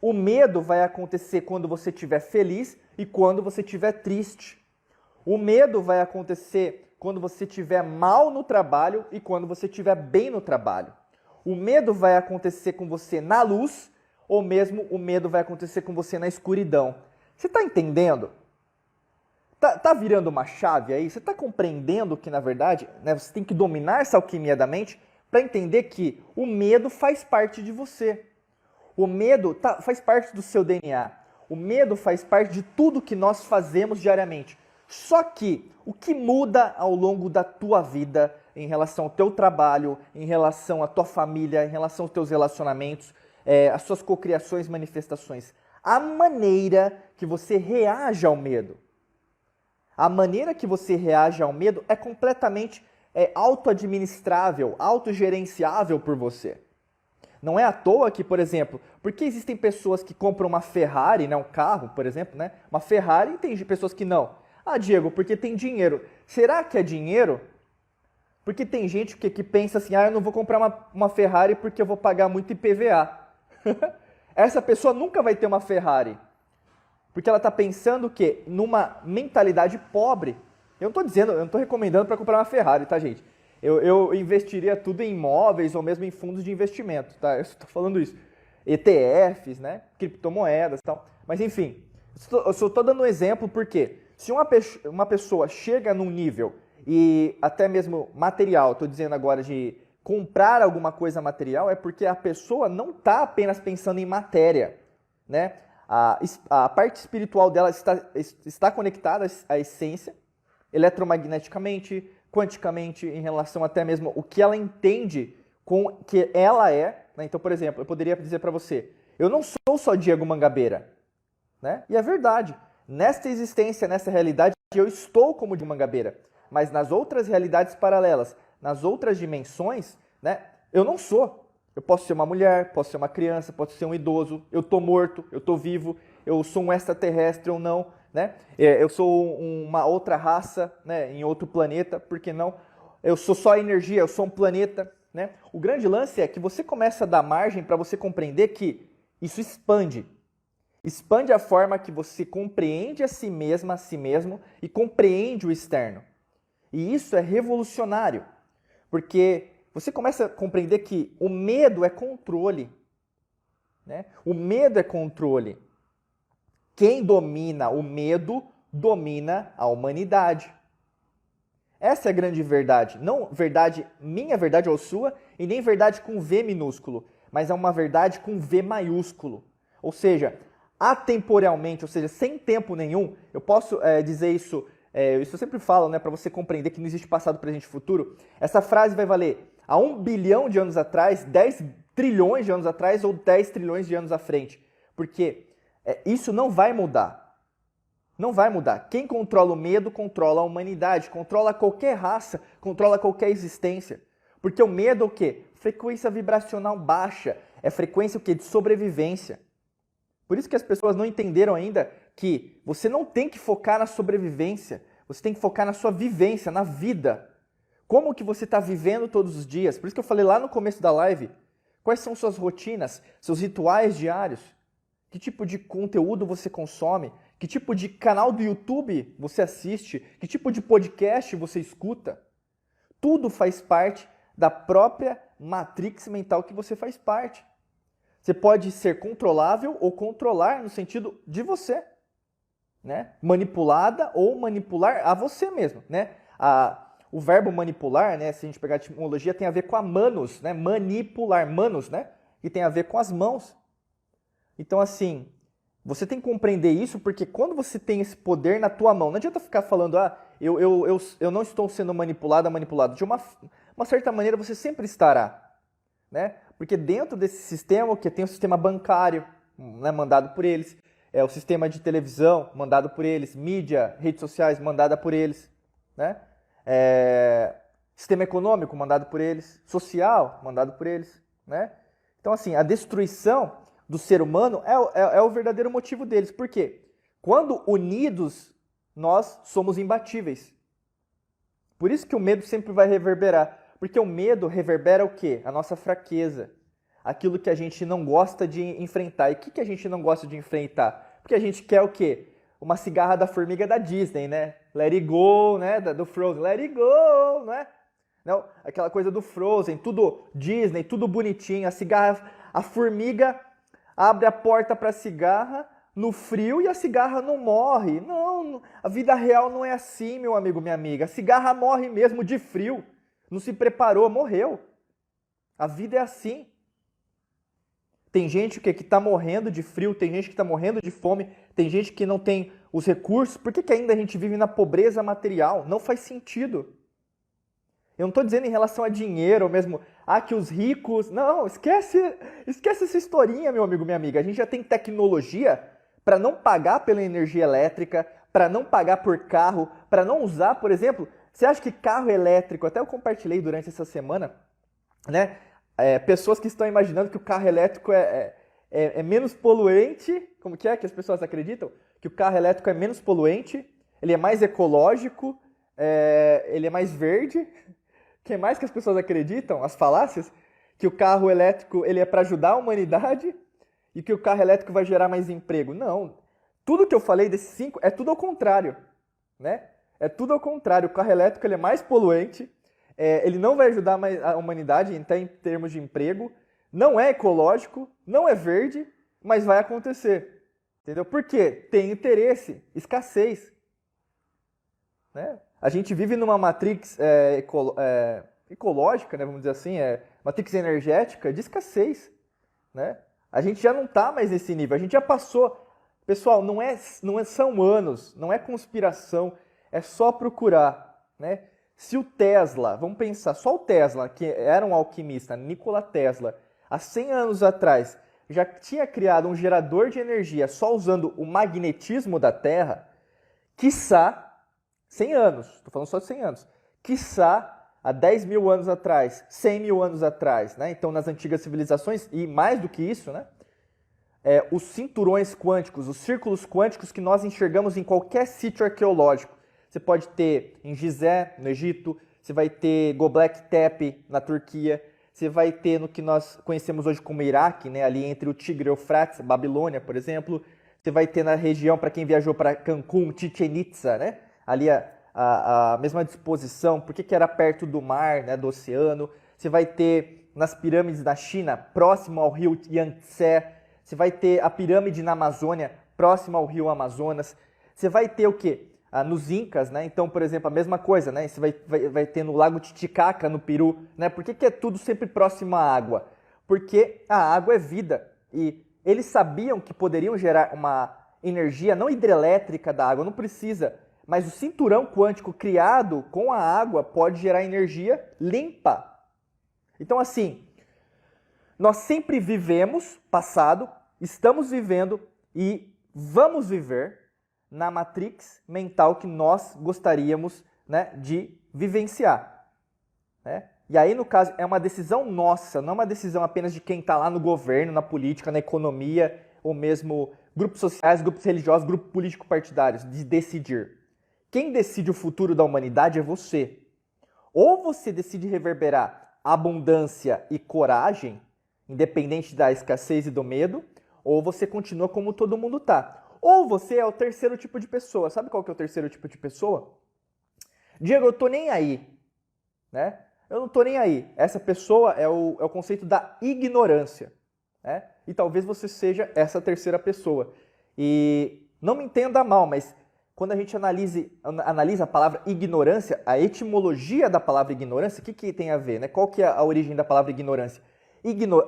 O medo vai acontecer quando você estiver feliz e quando você estiver triste. O medo vai acontecer quando você estiver mal no trabalho e quando você estiver bem no trabalho. O medo vai acontecer com você na luz ou mesmo o medo vai acontecer com você na escuridão. Você está entendendo? Tá virando uma chave aí? Você está compreendendo que, na verdade, né, você tem que dominar essa alquimia da mente para entender que o medo faz parte de você. O medo faz parte do seu DNA. O medo faz parte de tudo que nós fazemos diariamente. Só que o que muda ao longo da tua vida em relação ao teu trabalho, em relação à tua família, em relação aos teus relacionamentos, às suas cocriações, manifestações, a maneira que você reage ao medo. A maneira que você reage ao medo é completamente auto-administrável, autogerenciável por você. Não é à toa que, por exemplo, porque existem pessoas que compram uma Ferrari, né, um carro, por exemplo, né, uma Ferrari, e tem pessoas que não. Ah, Diego, porque tem dinheiro. Será que é dinheiro? Porque tem gente que pensa assim, eu não vou comprar uma Ferrari porque eu vou pagar muito IPVA. Essa pessoa nunca vai ter uma Ferrari. Porque ela está pensando o quê? Numa mentalidade pobre. Eu não estou recomendando para comprar uma Ferrari, tá, gente? Eu investiria tudo em imóveis ou mesmo em fundos de investimento, tá? Eu estou falando isso. ETFs, né? Criptomoedas e tal. Mas enfim, eu só estou dando um exemplo porque se uma pessoa chega num nível, e até mesmo material, estou dizendo agora de comprar alguma coisa material, é porque a pessoa não está apenas pensando em matéria, né? A parte espiritual dela está conectada à essência, eletromagneticamente, quanticamente, em relação até mesmo o que ela entende com o que ela é. Né? Então, por exemplo, eu poderia dizer para você, eu não sou só Diego Mangabeira. Né? E é verdade, nesta existência, nessa realidade, eu estou como Diego Mangabeira. Mas nas outras realidades paralelas, nas outras dimensões, né, eu não sou. Eu posso ser uma mulher, posso ser uma criança, posso ser um idoso, eu estou morto, eu estou vivo, eu sou um extraterrestre ou não, né? Eu sou uma outra raça, né, em outro planeta, por que não? Eu sou só energia, eu sou um planeta, né? O grande lance é que você começa a dar margem para você compreender que isso expande. Expande a forma que você compreende a si mesma, a si mesmo e compreende o externo. E isso é revolucionário, porque você começa a compreender que o medo é controle. Né? O medo é controle. Quem domina o medo, domina a humanidade. Essa é a grande verdade. Não verdade, minha verdade ou sua, e nem verdade com V minúsculo, mas é uma verdade com V maiúsculo. Ou seja, atemporalmente, ou seja, sem tempo nenhum, eu posso dizer isso, isso eu sempre falo, né, para você compreender que não existe passado, presente e futuro. Essa frase vai valer há 1 bilhão de anos atrás, 10 trilhões de anos atrás ou 10 trilhões de anos à frente. Porque isso não vai mudar. Não vai mudar. Quem controla o medo, controla a humanidade, controla qualquer raça, controla qualquer existência. Porque o medo é o quê? Frequência vibracional baixa. É frequência o quê? De sobrevivência. Por isso que as pessoas não entenderam ainda que você não tem que focar na sobrevivência, você tem que focar na sua vivência, na vida. Como que você está vivendo todos os dias? Por isso que eu falei lá no começo da live, quais são suas rotinas, seus rituais diários? Que tipo de conteúdo você consome? Que tipo de canal do YouTube você assiste? Que tipo de podcast você escuta? Tudo faz parte da própria matrix mental que você faz parte. Você pode ser controlável ou controlar no sentido de você, né? Manipulada ou manipular a você mesmo, né? O verbo manipular, né? Se a gente pegar a etimologia, tem a ver com a manos, né? Manipular, manos, né? E tem a ver com as mãos. Então, assim, Você tem que compreender isso porque quando você tem esse poder na tua mão, não adianta ficar falando, eu não estou sendo manipulado. De uma certa maneira você sempre estará, né? Porque dentro desse sistema, que tem o sistema bancário, né, mandado por eles, o sistema de televisão, mandado por eles, mídia, redes sociais, mandada por eles, né? Sistema econômico, mandado por eles, social, mandado por eles, né? Então, assim, a destruição do ser humano é o verdadeiro motivo deles. Por quê? Quando unidos, nós somos imbatíveis. Por isso que o medo sempre vai reverberar. Porque o medo reverbera o quê? A nossa fraqueza. Aquilo que a gente não gosta de enfrentar. E o que a gente não gosta de enfrentar? Porque a gente quer o quê? Uma cigarra da formiga da Disney, né? Let it go, né? Do Frozen. Let it go, né? Não, aquela coisa do Frozen, tudo Disney, tudo bonitinho. A cigarra, a formiga abre a porta para a cigarra no frio e a cigarra não morre. Não, a vida real não é assim, meu amigo, minha amiga. A cigarra morre mesmo de frio. Não se preparou, morreu. A vida é assim. Tem gente que está morrendo de frio, tem gente que está morrendo de fome, tem gente que não tem os recursos. Por que ainda a gente vive na pobreza material? Não faz sentido. Eu não estou dizendo em relação a dinheiro, ou mesmo, que os ricos... Não, esquece essa historinha, meu amigo, minha amiga. A gente já tem tecnologia para não pagar pela energia elétrica, para não pagar por carro, para não usar, por exemplo... Você acha que carro elétrico, até eu compartilhei durante essa semana, né? Pessoas que estão imaginando que o carro elétrico é menos poluente. Como que as pessoas acreditam? Que o carro elétrico é menos poluente, ele é mais ecológico, ele é mais verde. O que mais que as pessoas acreditam? As falácias? Que o carro elétrico ele é para ajudar a humanidade e que o carro elétrico vai gerar mais emprego. Não. Tudo que eu falei desses 5 é tudo ao contrário, né? É tudo ao contrário. O carro elétrico ele é mais poluente, ele não vai ajudar mais a humanidade até em termos de emprego, não é ecológico, não é verde, mas vai acontecer. Entendeu? Por quê? Tem interesse, escassez. Né? A gente vive numa matrix ecológica, né, vamos dizer assim, matrix energética de escassez. Né? A gente já não está mais nesse nível, a gente já passou. Pessoal, não são anos, não é conspiração. É só procurar, né? Se o Tesla, vamos pensar, só o Tesla, que era um alquimista, Nikola Tesla, há 100 anos atrás, já tinha criado um gerador de energia só usando o magnetismo da Terra, quiçá, 100 anos, estou falando só de 100 anos, quiçá, há 10 mil anos atrás, 100 mil anos atrás, né? Então nas antigas civilizações, e mais do que isso, né? Os cinturões quânticos, os círculos quânticos que nós enxergamos em qualquer sítio arqueológico. Você pode ter em Gizé, no Egito, você vai ter Göbekli Tepe, na Turquia, você vai ter no que nós conhecemos hoje como Iraque, né, ali entre o Tigre e o Eufrates, Babilônia, por exemplo. Você vai ter na região, para quem viajou para Cancún, Chichen Itza, né, ali a mesma disposição, porque que era perto do mar, né, do oceano. Você vai ter nas pirâmides da China, próximo ao rio Yangtze. Você vai ter a pirâmide na Amazônia, próximo ao rio Amazonas. Você vai ter o quê? Nos Incas, né? Então, por exemplo, a mesma coisa, né? Você vai ter no Lago Titicaca, no Peru, né? Por que é tudo sempre próximo à água? Porque a água é vida. E eles sabiam que poderiam gerar uma energia não hidrelétrica da água, não precisa. Mas o cinturão quântico criado com a água pode gerar energia limpa. Então, assim, nós sempre vivemos passado, estamos vivendo e vamos viver na matrix mental que nós gostaríamos, né, de vivenciar. Né? E aí, no caso, é uma decisão nossa, não é uma decisão apenas de quem está lá no governo, na política, na economia, ou mesmo grupos sociais, grupos religiosos, grupos político-partidários, de decidir. Quem decide o futuro da humanidade é você. Ou você decide reverberar abundância e coragem, independente da escassez e do medo, ou você continua como todo mundo está. Ou você é o terceiro tipo de pessoa. Sabe qual que é o terceiro tipo de pessoa? Diego, eu tô nem aí. Né? Eu não tô nem aí. Essa pessoa é o conceito da ignorância. Né? E talvez você seja essa terceira pessoa. E não me entenda mal, mas quando a gente analisa a palavra ignorância, a etimologia da palavra ignorância, o que tem a ver? Né? Qual que é a origem da palavra ignorância?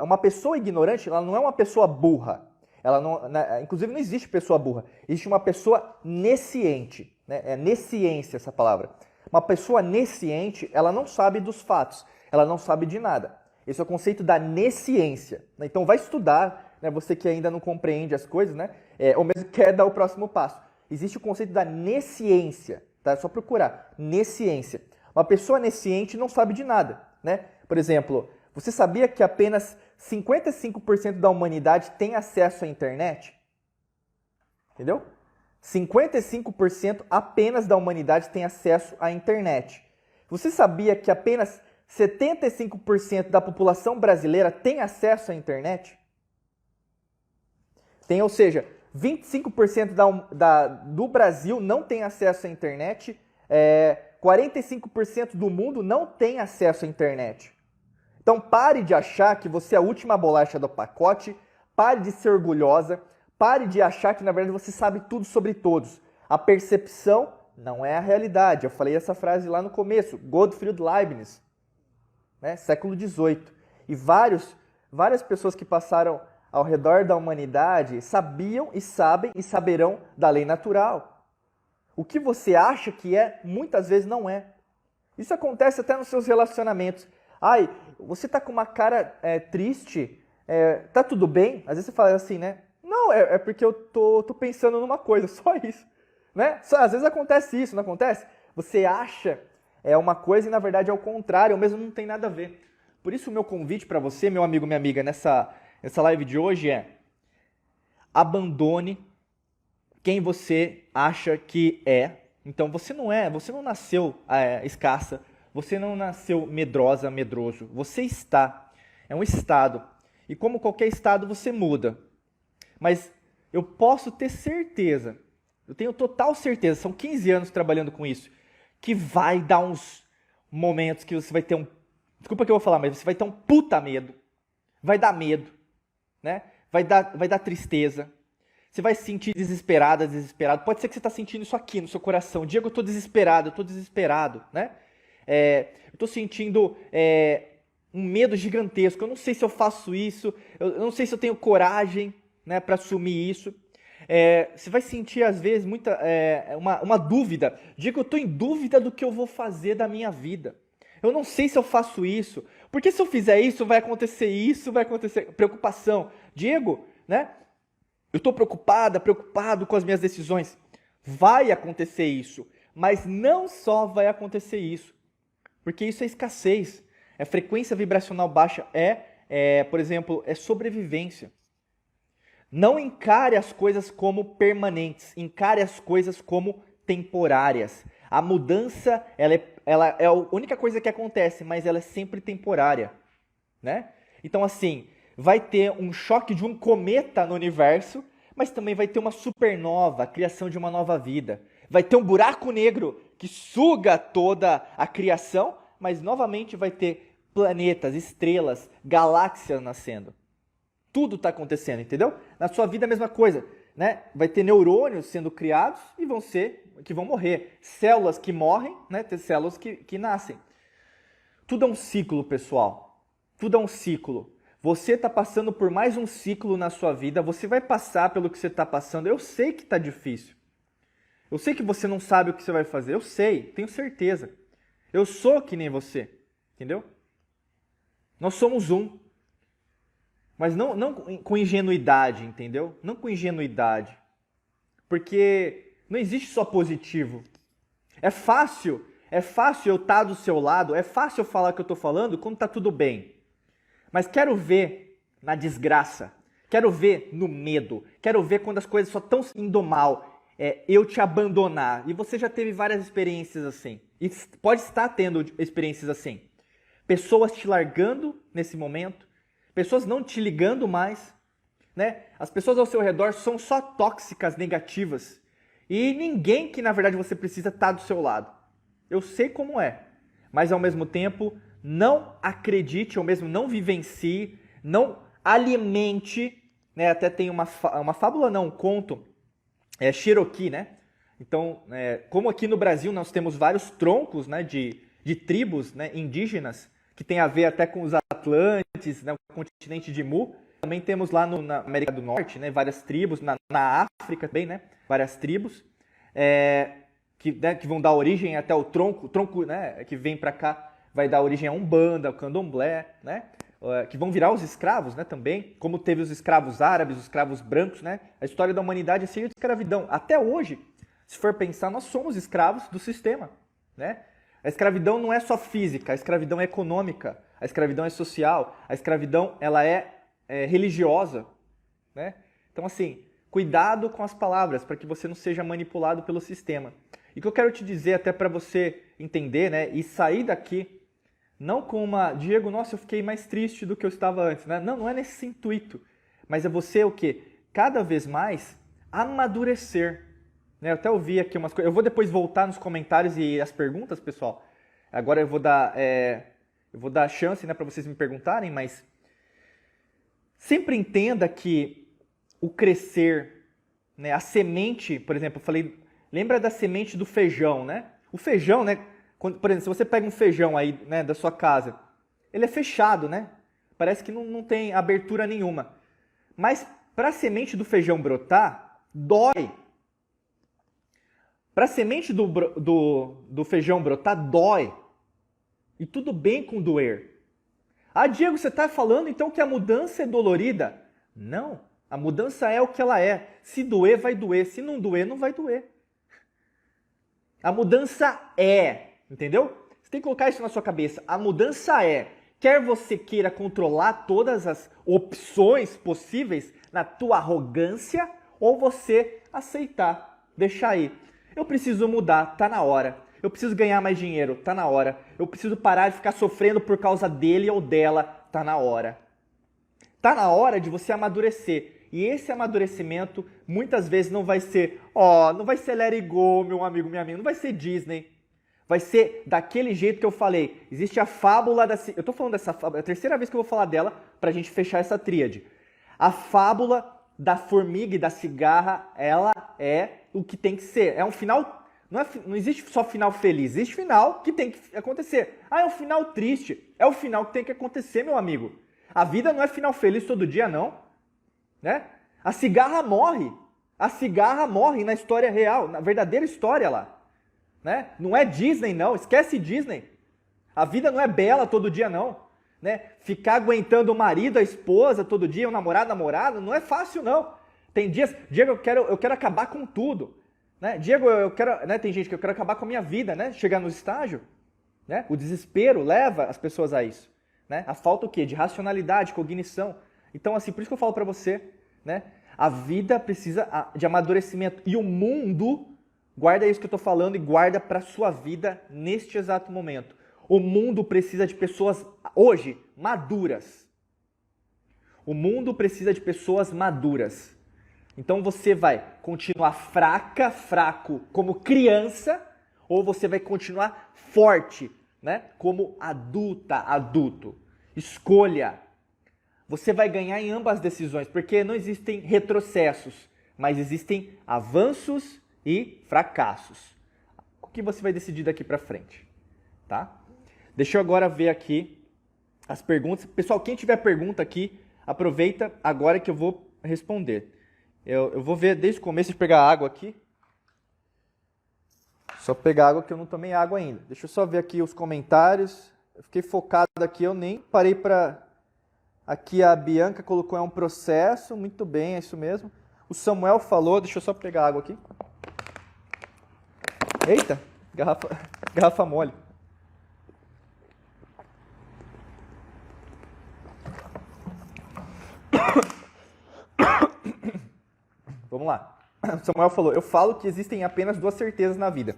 Uma pessoa ignorante, ela não é uma pessoa burra. Ela não, inclusive não existe pessoa burra, existe uma pessoa nesciente, né? É nesciência essa palavra. Uma pessoa nesciente, ela não sabe dos fatos, ela não sabe de nada. Esse é o conceito da nesciência. Então vai estudar, né? Você que ainda não compreende as coisas, né? Ou mesmo quer dar o próximo passo. Existe o conceito da nesciência, tá? É só procurar, nesciência. Uma pessoa nesciente não sabe de nada, né? Por exemplo, você sabia que apenas 55% da humanidade tem acesso à internet? Entendeu? 55% apenas da humanidade tem acesso à internet. Você sabia que apenas 75% da população brasileira tem acesso à internet? Ou seja, 25% do Brasil não tem acesso à internet, 45% do mundo não tem acesso à internet. Então pare de achar que você é a última bolacha do pacote, pare de ser orgulhosa, pare de achar que na verdade você sabe tudo sobre todos. A percepção não é a realidade. Eu falei essa frase lá no começo, Gottfried Leibniz, né, século XVIII. E várias pessoas que passaram ao redor da humanidade sabiam e sabem e saberão da lei natural. O que você acha que é, muitas vezes não é. Isso acontece até nos seus relacionamentos. Ai, você tá com uma cara triste, tá tudo bem? Às vezes você fala assim, né? Não, é porque eu tô pensando numa coisa, só isso. Né? Às vezes acontece isso, não acontece? Você acha uma coisa e na verdade é o contrário, ou mesmo não tem nada a ver. Por isso o meu convite para você, meu amigo, minha amiga, nessa live de hoje é: abandone quem você acha que é. Então você não nasceu escassa, você não nasceu medrosa, medroso. Você está. É um estado. E como qualquer estado, você muda. Mas eu posso ter certeza, eu tenho total certeza, são 15 anos trabalhando com isso, que vai dar uns momentos que você vai ter desculpa que eu vou falar, mas você vai ter um puta medo. Vai dar medo, né? Vai dar tristeza. Você vai se sentir desesperado. Pode ser que você está sentindo isso aqui no seu coração. Diego, eu estou desesperado, né? Eu estou sentindo um medo gigantesco. Eu não sei se eu faço isso, eu não sei se eu tenho coragem, né, para assumir isso. Você vai sentir, às vezes, uma dúvida. Diego, eu estou em dúvida do que eu vou fazer da minha vida. Eu não sei se eu faço isso. Porque se eu fizer isso, vai acontecer. Preocupação. Diego, né? Eu estou preocupado com as minhas decisões. Vai acontecer isso. Mas não só vai acontecer isso. Porque isso é escassez. Frequência vibracional baixa por exemplo, sobrevivência. Não encare as coisas como permanentes. Encare as coisas como temporárias. A mudança, ela é a única coisa que acontece, mas ela é sempre temporária, né? Então, assim, vai ter um choque de um cometa no universo, mas também vai ter uma supernova, a criação de uma nova vida. Vai ter um buraco negro que suga toda a criação, mas novamente vai ter planetas, estrelas, galáxias nascendo. Tudo está acontecendo, entendeu? Na sua vida a mesma coisa, né? Vai ter neurônios sendo criados e vão morrer. Células que morrem, né? Ter células que nascem. Tudo é um ciclo, pessoal. Tudo é um ciclo. Você está passando por mais um ciclo na sua vida. Você vai passar pelo que você está passando. Eu sei que está difícil. Eu sei que você não sabe o que você vai fazer. Eu sei, tenho certeza. Eu sou que nem você, entendeu? Nós somos um. Mas não com ingenuidade, entendeu? Não com ingenuidade. Porque não existe só positivo. É fácil eu estar do seu lado, é fácil eu falar o que eu estou falando quando está tudo bem. Mas quero ver na desgraça, quero ver no medo, quero ver quando as coisas só estão indo mal, eu te abandonar. E você já teve várias experiências assim. E pode estar tendo experiências assim. Pessoas te largando nesse momento, pessoas não te ligando mais, né? As pessoas ao seu redor são só tóxicas, negativas. E ninguém que na verdade você precisa está do seu lado. Eu sei como é, mas ao mesmo tempo não acredite, ou mesmo não vivencie, não alimente, né? Até tem uma fábula, não, um conto, Cherokee, né? Então, como aqui no Brasil nós temos vários troncos, né, de tribos, né, indígenas, que tem a ver até com os Atlantes, né, o continente de Mu. também temos lá na América do Norte, né, várias tribos, na África também, né, várias tribos, que vão dar origem até o tronco, né, que vem para cá, vai dar origem a Umbanda, ao Candomblé, né, que vão virar os escravos, né, também, como teve os escravos árabes, os escravos brancos, né, a história da humanidade é cheia de escravidão. Até hoje, se for pensar, nós somos escravos do sistema, né? A escravidão não é só física, a escravidão é econômica, a escravidão é social, a escravidão ela é religiosa, né? Então, assim, cuidado com as palavras para que você não seja manipulado pelo sistema. E o que eu quero te dizer, até para você entender, né, e sair daqui, não com uma, Diego, nossa, eu fiquei mais triste do que eu estava antes, né? Não é nesse intuito, mas é você o quê? Cada vez mais amadurecer. Eu até ouvi aqui umas coisas. Eu vou depois voltar nos comentários e as perguntas, pessoal. Agora eu vou dar chance, né, para vocês me perguntarem, mas sempre entenda que o crescer, né, a semente, por exemplo, eu falei, lembra da semente do feijão, né? O feijão, né, por exemplo, se você pega um feijão aí, né, da sua casa, ele é fechado, né? Parece que não tem abertura nenhuma. Mas para a semente do feijão brotar, dói. Para a semente do feijão brotar, dói. E tudo bem com doer. Ah, Diego, você está falando então que a mudança é dolorida? Não. A mudança é o que ela é. Se doer, vai doer. Se não doer, não vai doer. A mudança é. Entendeu? Você tem que colocar isso na sua cabeça. A mudança é. Quer você queira controlar todas as opções possíveis na tua arrogância, ou você aceitar, deixar aí. Eu preciso mudar, tá na hora. Eu preciso ganhar mais dinheiro, tá na hora. Eu preciso parar de ficar sofrendo por causa dele ou dela, tá na hora. Tá na hora de você amadurecer. E esse amadurecimento muitas vezes não vai ser, não vai ser Let It Go, meu amigo, minha amiga, não vai ser Disney. Vai ser daquele jeito que eu falei. Existe a fábula da... Eu tô falando dessa fábula, é a terceira vez que eu vou falar dela pra gente fechar essa tríade. A fábula da formiga e da cigarra, ela é o que tem que ser. É um final... Não existe só final feliz, existe final que tem que acontecer. É um final triste. É o final que tem que acontecer, meu amigo. A vida não é final feliz todo dia, não. Né? A cigarra morre. A cigarra morre na história real, na verdadeira história lá. Né? Não é Disney, não. Esquece Disney. A vida não é bela todo dia, não. Né? Ficar aguentando o marido, a esposa todo dia, o namorado, não é fácil, não. Tem dias, Diego, eu quero acabar com tudo. Né? Diego, eu quero, né? Tem gente que eu quero acabar com a minha vida, né? Chegar no estágio. Né? O desespero leva as pessoas a isso. Né? A falta o quê? De racionalidade, cognição. Então, assim, por isso que eu falo pra você, né? A vida precisa de amadurecimento. E o mundo, guarda isso que eu tô falando e guarda pra sua vida neste exato momento. O mundo precisa de pessoas, hoje, maduras. O mundo precisa de pessoas maduras. Então você vai continuar fraco como criança, ou você vai continuar forte, né? Como adulto. Escolha. Você vai ganhar em ambas as decisões, porque não existem retrocessos, mas existem avanços e fracassos. O que você vai decidir daqui para frente, tá? Deixa eu agora ver aqui as perguntas. Pessoal, quem tiver pergunta aqui, aproveita agora que eu vou responder. Eu vou ver desde o começo de pegar água aqui. Só pegar água que eu não tomei água ainda. Deixa eu só ver aqui os comentários. Eu fiquei focado aqui, eu nem parei para... Aqui a Bianca colocou um processo. Muito bem, é isso mesmo. O Samuel falou, deixa eu só pegar água aqui. Eita, garrafa mole. Vamos lá. Samuel falou, eu falo que existem apenas duas certezas na vida.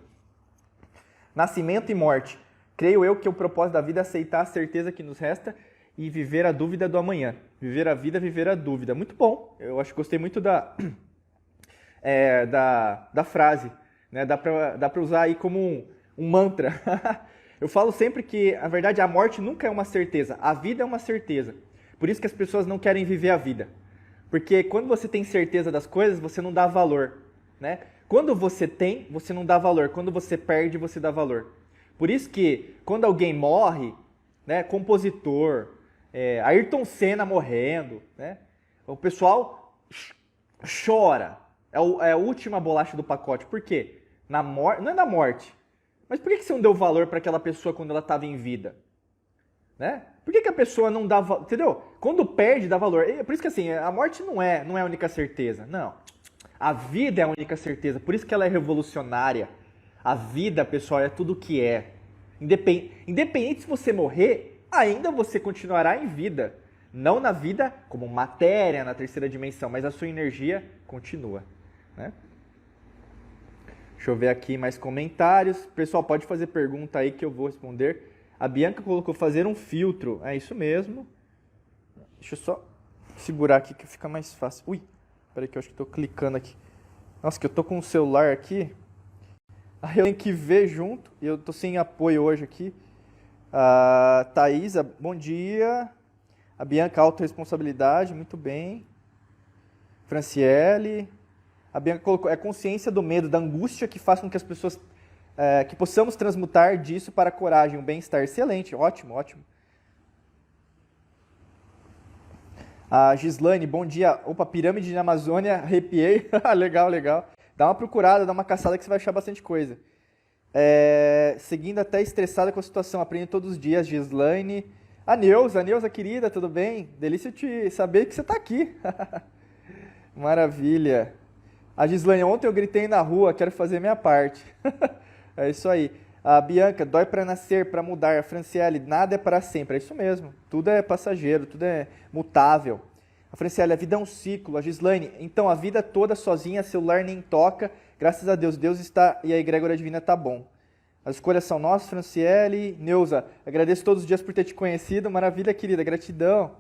Nascimento e morte. Creio eu que o propósito da vida é aceitar a certeza que nos resta e viver a dúvida do amanhã. Viver a vida, viver a dúvida. Muito bom. Eu acho que gostei muito da frase. Né? Dá pra usar aí como um mantra. Eu falo sempre que, na verdade, a morte nunca é uma certeza. A vida é uma certeza. Por isso que as pessoas não querem viver a vida. Porque quando você tem certeza das coisas, você não dá valor, né? Quando você tem, você não dá valor. Quando você perde, você dá valor. Por isso que quando alguém morre, né, compositor, Ayrton Senna morrendo, né? O pessoal chora. É a última bolacha do pacote. Por quê? Não é na morte. Mas por que você não deu valor para aquela pessoa quando ela estava em vida? Né? Por que a pessoa não dá valor? Entendeu? Quando perde, dá valor. Por isso que assim, a morte não é a única certeza. Não. A vida é a única certeza. Por isso que ela é revolucionária. A vida, pessoal, é tudo o que é. Independente se você morrer, ainda você continuará em vida. Não na vida como matéria na terceira dimensão, mas a sua energia continua. Né? Deixa eu ver aqui mais comentários. Pessoal, pode fazer pergunta aí que eu vou responder. A Bianca colocou fazer um filtro. É isso mesmo. Deixa eu só segurar aqui que fica mais fácil. Ui, peraí que eu acho que estou clicando aqui. Nossa, que eu tô com o celular aqui. Aí eu tenho que ver junto. E eu tô sem apoio hoje aqui. A Thaisa, bom dia. A Bianca, autorresponsabilidade, muito bem. Franciele. A Bianca colocou, é consciência do medo, da angústia que faz com que as pessoas, que possamos transmutar disso para a coragem, o bem-estar. Excelente, ótimo, ótimo. A Gislaine, bom dia. Opa, pirâmide na Amazônia, arrepiei. Legal, legal. Dá uma procurada, dá uma caçada que você vai achar bastante coisa. Seguindo até estressada com a situação, aprendo todos os dias, Gislaine. A Neuza querida, tudo bem? Delícia te saber que você está aqui. Maravilha. A Gislaine, ontem eu gritei na rua, quero fazer minha parte. É isso aí. A Bianca, dói para nascer, para mudar. A Franciele, nada é para sempre. É isso mesmo. Tudo é passageiro, tudo é mutável. A Franciele, a vida é um ciclo. A Gislaine, então a vida toda sozinha, celular nem toca. Graças a Deus, Deus está e a egrégora divina está bom. As escolhas são nossas, Franciele. Neuza, agradeço todos os dias por ter te conhecido. Maravilha, querida, gratidão.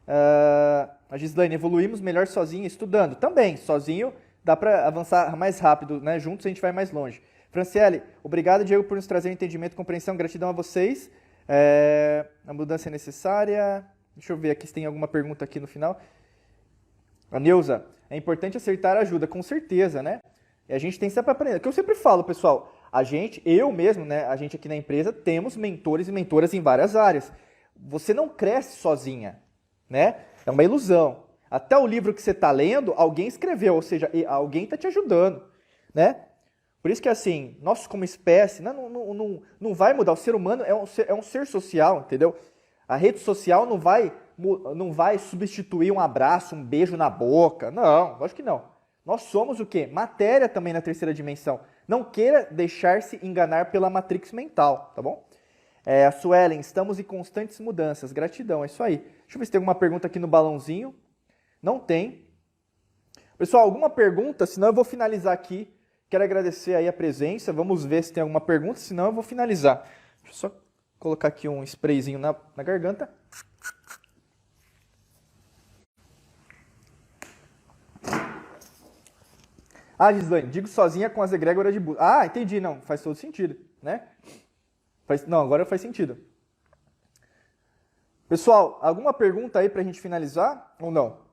A Gislaine, evoluímos melhor sozinho, estudando. Também, sozinho dá para avançar mais rápido, né? Juntos a gente vai mais longe. Franciele, obrigado, Diego, por nos trazer entendimento e compreensão. Gratidão a vocês. A mudança é necessária. Deixa eu ver aqui se tem alguma pergunta aqui no final. A Neuza, é importante acertar a ajuda, com certeza, né? E a gente tem sempre aprender. O que eu sempre falo, pessoal, eu mesmo, né? A gente aqui na empresa temos mentores e mentoras em várias áreas. Você não cresce sozinha, né? É uma ilusão. Até o livro que você está lendo, alguém escreveu, ou seja, alguém está te ajudando, né? Por isso que, assim, nós como espécie, não vai mudar. O ser humano é um ser social, entendeu? A rede social não vai substituir um abraço, um beijo na boca. Não, lógico que não. Nós somos o quê? Matéria também na terceira dimensão. Não queira deixar-se enganar pela matrix mental, tá bom? A Suelen, estamos em constantes mudanças. Gratidão, é isso aí. Deixa eu ver se tem alguma pergunta aqui no balãozinho. Não tem. Pessoal, alguma pergunta? Senão eu vou finalizar aqui. Quero agradecer aí a presença. Vamos ver se tem alguma pergunta, senão eu vou finalizar. Deixa eu só colocar aqui um sprayzinho na garganta. Ah, Gislaine, digo sozinha com as egrégoras de Buda. Ah, entendi. Não, faz todo sentido, né? Não, agora faz sentido. Pessoal, alguma pergunta aí pra gente finalizar ou não?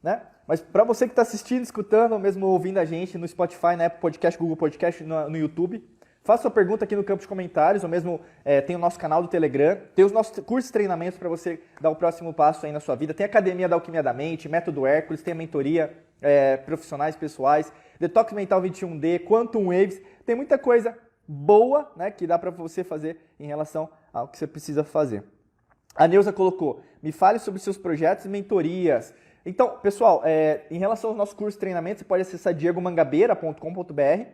Né? Mas para você que está assistindo, escutando, ou mesmo ouvindo a gente no Spotify, na Apple Podcast, Google Podcast, no YouTube, faça sua pergunta aqui no campo de comentários, ou mesmo tem o nosso canal do Telegram, tem os nossos cursos e treinamentos para você dar o próximo passo aí na sua vida, tem a Academia da Alquimia da Mente, Método Hércules, tem a mentoria profissionais, pessoais, Detox Mental 21D, Quantum Waves, tem muita coisa boa, né, que dá para você fazer em relação ao que você precisa fazer. A Neuza colocou, me fale sobre seus projetos e mentorias. Então, pessoal, em relação aos nossos cursos e treinamentos, você pode acessar diegomangabeira.com.br.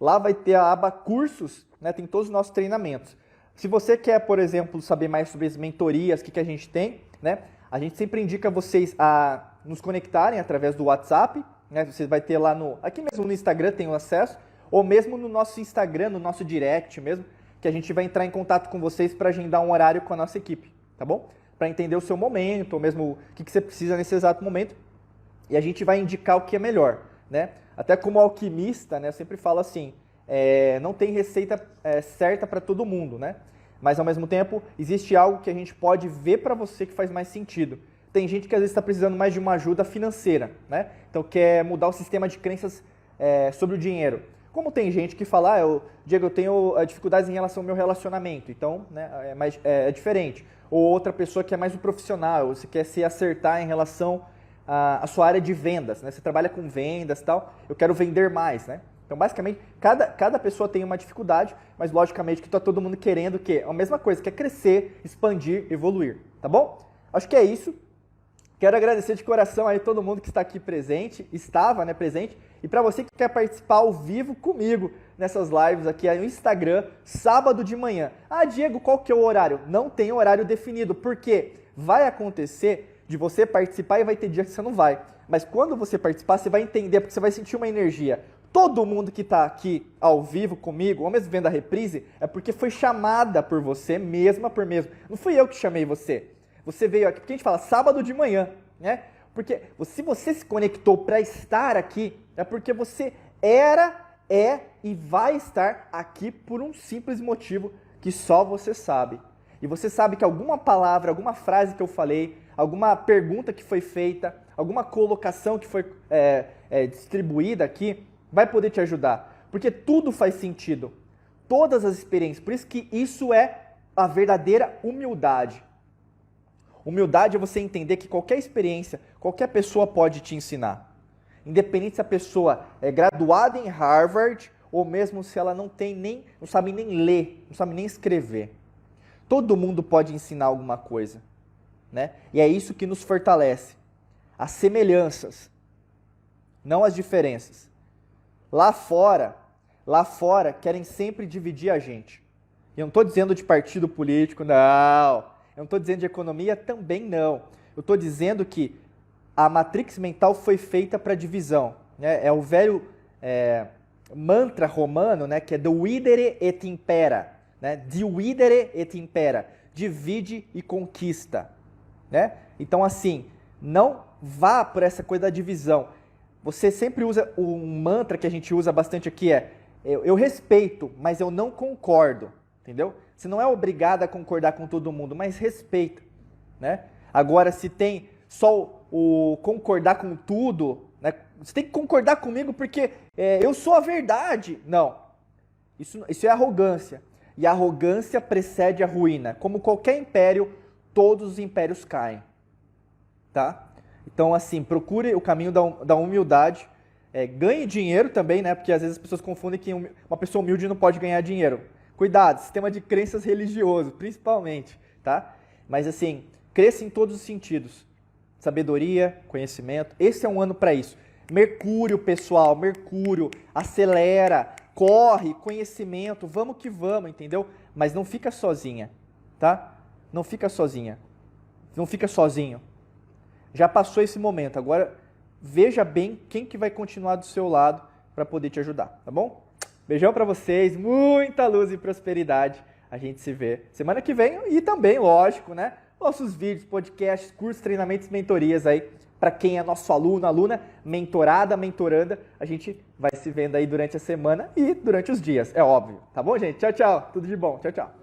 Lá vai ter a aba cursos, né? Tem todos os nossos treinamentos. Se você quer, por exemplo, saber mais sobre as mentorias, o que a gente tem, né? A gente sempre indica vocês a nos conectarem através do WhatsApp, né? Você vai ter lá aqui mesmo no Instagram tem o acesso, ou mesmo no nosso Instagram, no nosso direct mesmo, que a gente vai entrar em contato com vocês para agendar um horário com a nossa equipe, tá bom? Para entender o seu momento, ou mesmo o que você precisa nesse exato momento, e a gente vai indicar o que é melhor, né? Até como alquimista, né, eu sempre falo assim, não tem receita certa para todo mundo, né? Mas ao mesmo tempo, existe algo que a gente pode ver para você que faz mais sentido. Tem gente que às vezes está precisando mais de uma ajuda financeira, né? Então quer mudar o sistema de crenças sobre o dinheiro. Como tem gente que fala, Diego, eu tenho dificuldades em relação ao meu relacionamento, então né, é diferente. Ou outra pessoa que é mais um profissional, você quer se acertar em relação a sua área de vendas, né? Você trabalha com vendas e tal, eu quero vender mais, né? Então, basicamente, cada pessoa tem uma dificuldade, mas logicamente que está todo mundo querendo o quê? A mesma coisa, quer crescer, expandir, evoluir, tá bom? Acho que é isso. Quero agradecer de coração aí todo mundo que está aqui presente, estava, né, presente, e para você que quer participar ao vivo comigo nessas lives aqui no Instagram, sábado de manhã. Ah, Diego, qual que é o horário? Não tem horário definido, porque vai acontecer de você participar e vai ter dia que você não vai. Mas quando você participar, você vai entender, porque você vai sentir uma energia. Todo mundo que está aqui ao vivo comigo, ou mesmo vendo a reprise, é porque foi chamada por você, mesma por mesmo. Não fui eu que chamei você. Você veio aqui, porque a gente fala sábado de manhã, né? Porque se você se conectou para estar aqui, é porque você era, é e vai estar aqui por um simples motivo que só você sabe. E você sabe que alguma palavra, alguma frase que eu falei, alguma pergunta que foi feita, alguma colocação que foi distribuída aqui, vai poder te ajudar. Porque tudo faz sentido. Todas as experiências. Por isso que isso é a verdadeira humildade. Humildade é você entender que qualquer experiência, qualquer pessoa pode te ensinar. Independente se a pessoa é graduada em Harvard ou mesmo se ela não sabe nem ler, não sabe nem escrever. Todo mundo pode ensinar alguma coisa, né? E é isso que nos fortalece. As semelhanças, não as diferenças. Lá fora querem sempre dividir a gente. E eu não estou dizendo de partido político, não. Eu não estou dizendo de economia, também não. Eu estou dizendo que a matrix mental foi feita para divisão. Né? É o velho mantra romano, né? Que é dividere et impera. Né? Dividere et impera. Divide e conquista. Né? Então, assim, não vá por essa coisa da divisão. Você sempre usa um mantra que a gente usa bastante aqui, eu respeito, mas eu não concordo. Entendeu? Você não é obrigado a concordar com todo mundo, mas respeita, né? Agora, se tem só o concordar com tudo, né? Você tem que concordar comigo porque eu sou a verdade. Não, isso é arrogância. E a arrogância precede a ruína. Como qualquer império, todos os impérios caem, tá? Então, assim, procure o caminho da humildade. Ganhe dinheiro também, né? Porque às vezes as pessoas confundem que uma pessoa humilde não pode ganhar dinheiro. Cuidado, sistema de crenças religioso, principalmente, tá? Mas assim, cresça em todos os sentidos. Sabedoria, conhecimento, esse é um ano para isso. Mercúrio, pessoal, Mercúrio, acelera, corre, conhecimento, vamos que vamos, entendeu? Mas não fica sozinha, tá? Não fica sozinha, não fica sozinho. Já passou esse momento, agora veja bem quem que vai continuar do seu lado para poder te ajudar, tá bom? Beijão pra vocês, muita luz e prosperidade. A gente se vê semana que vem e também, lógico, né? Nossos vídeos, podcasts, cursos, treinamentos, mentorias aí. Para quem é nosso aluno, aluna, mentorada, mentoranda, a gente vai se vendo aí durante a semana e durante os dias, é óbvio. Tá bom, gente? Tchau, tchau. Tudo de bom. Tchau, tchau.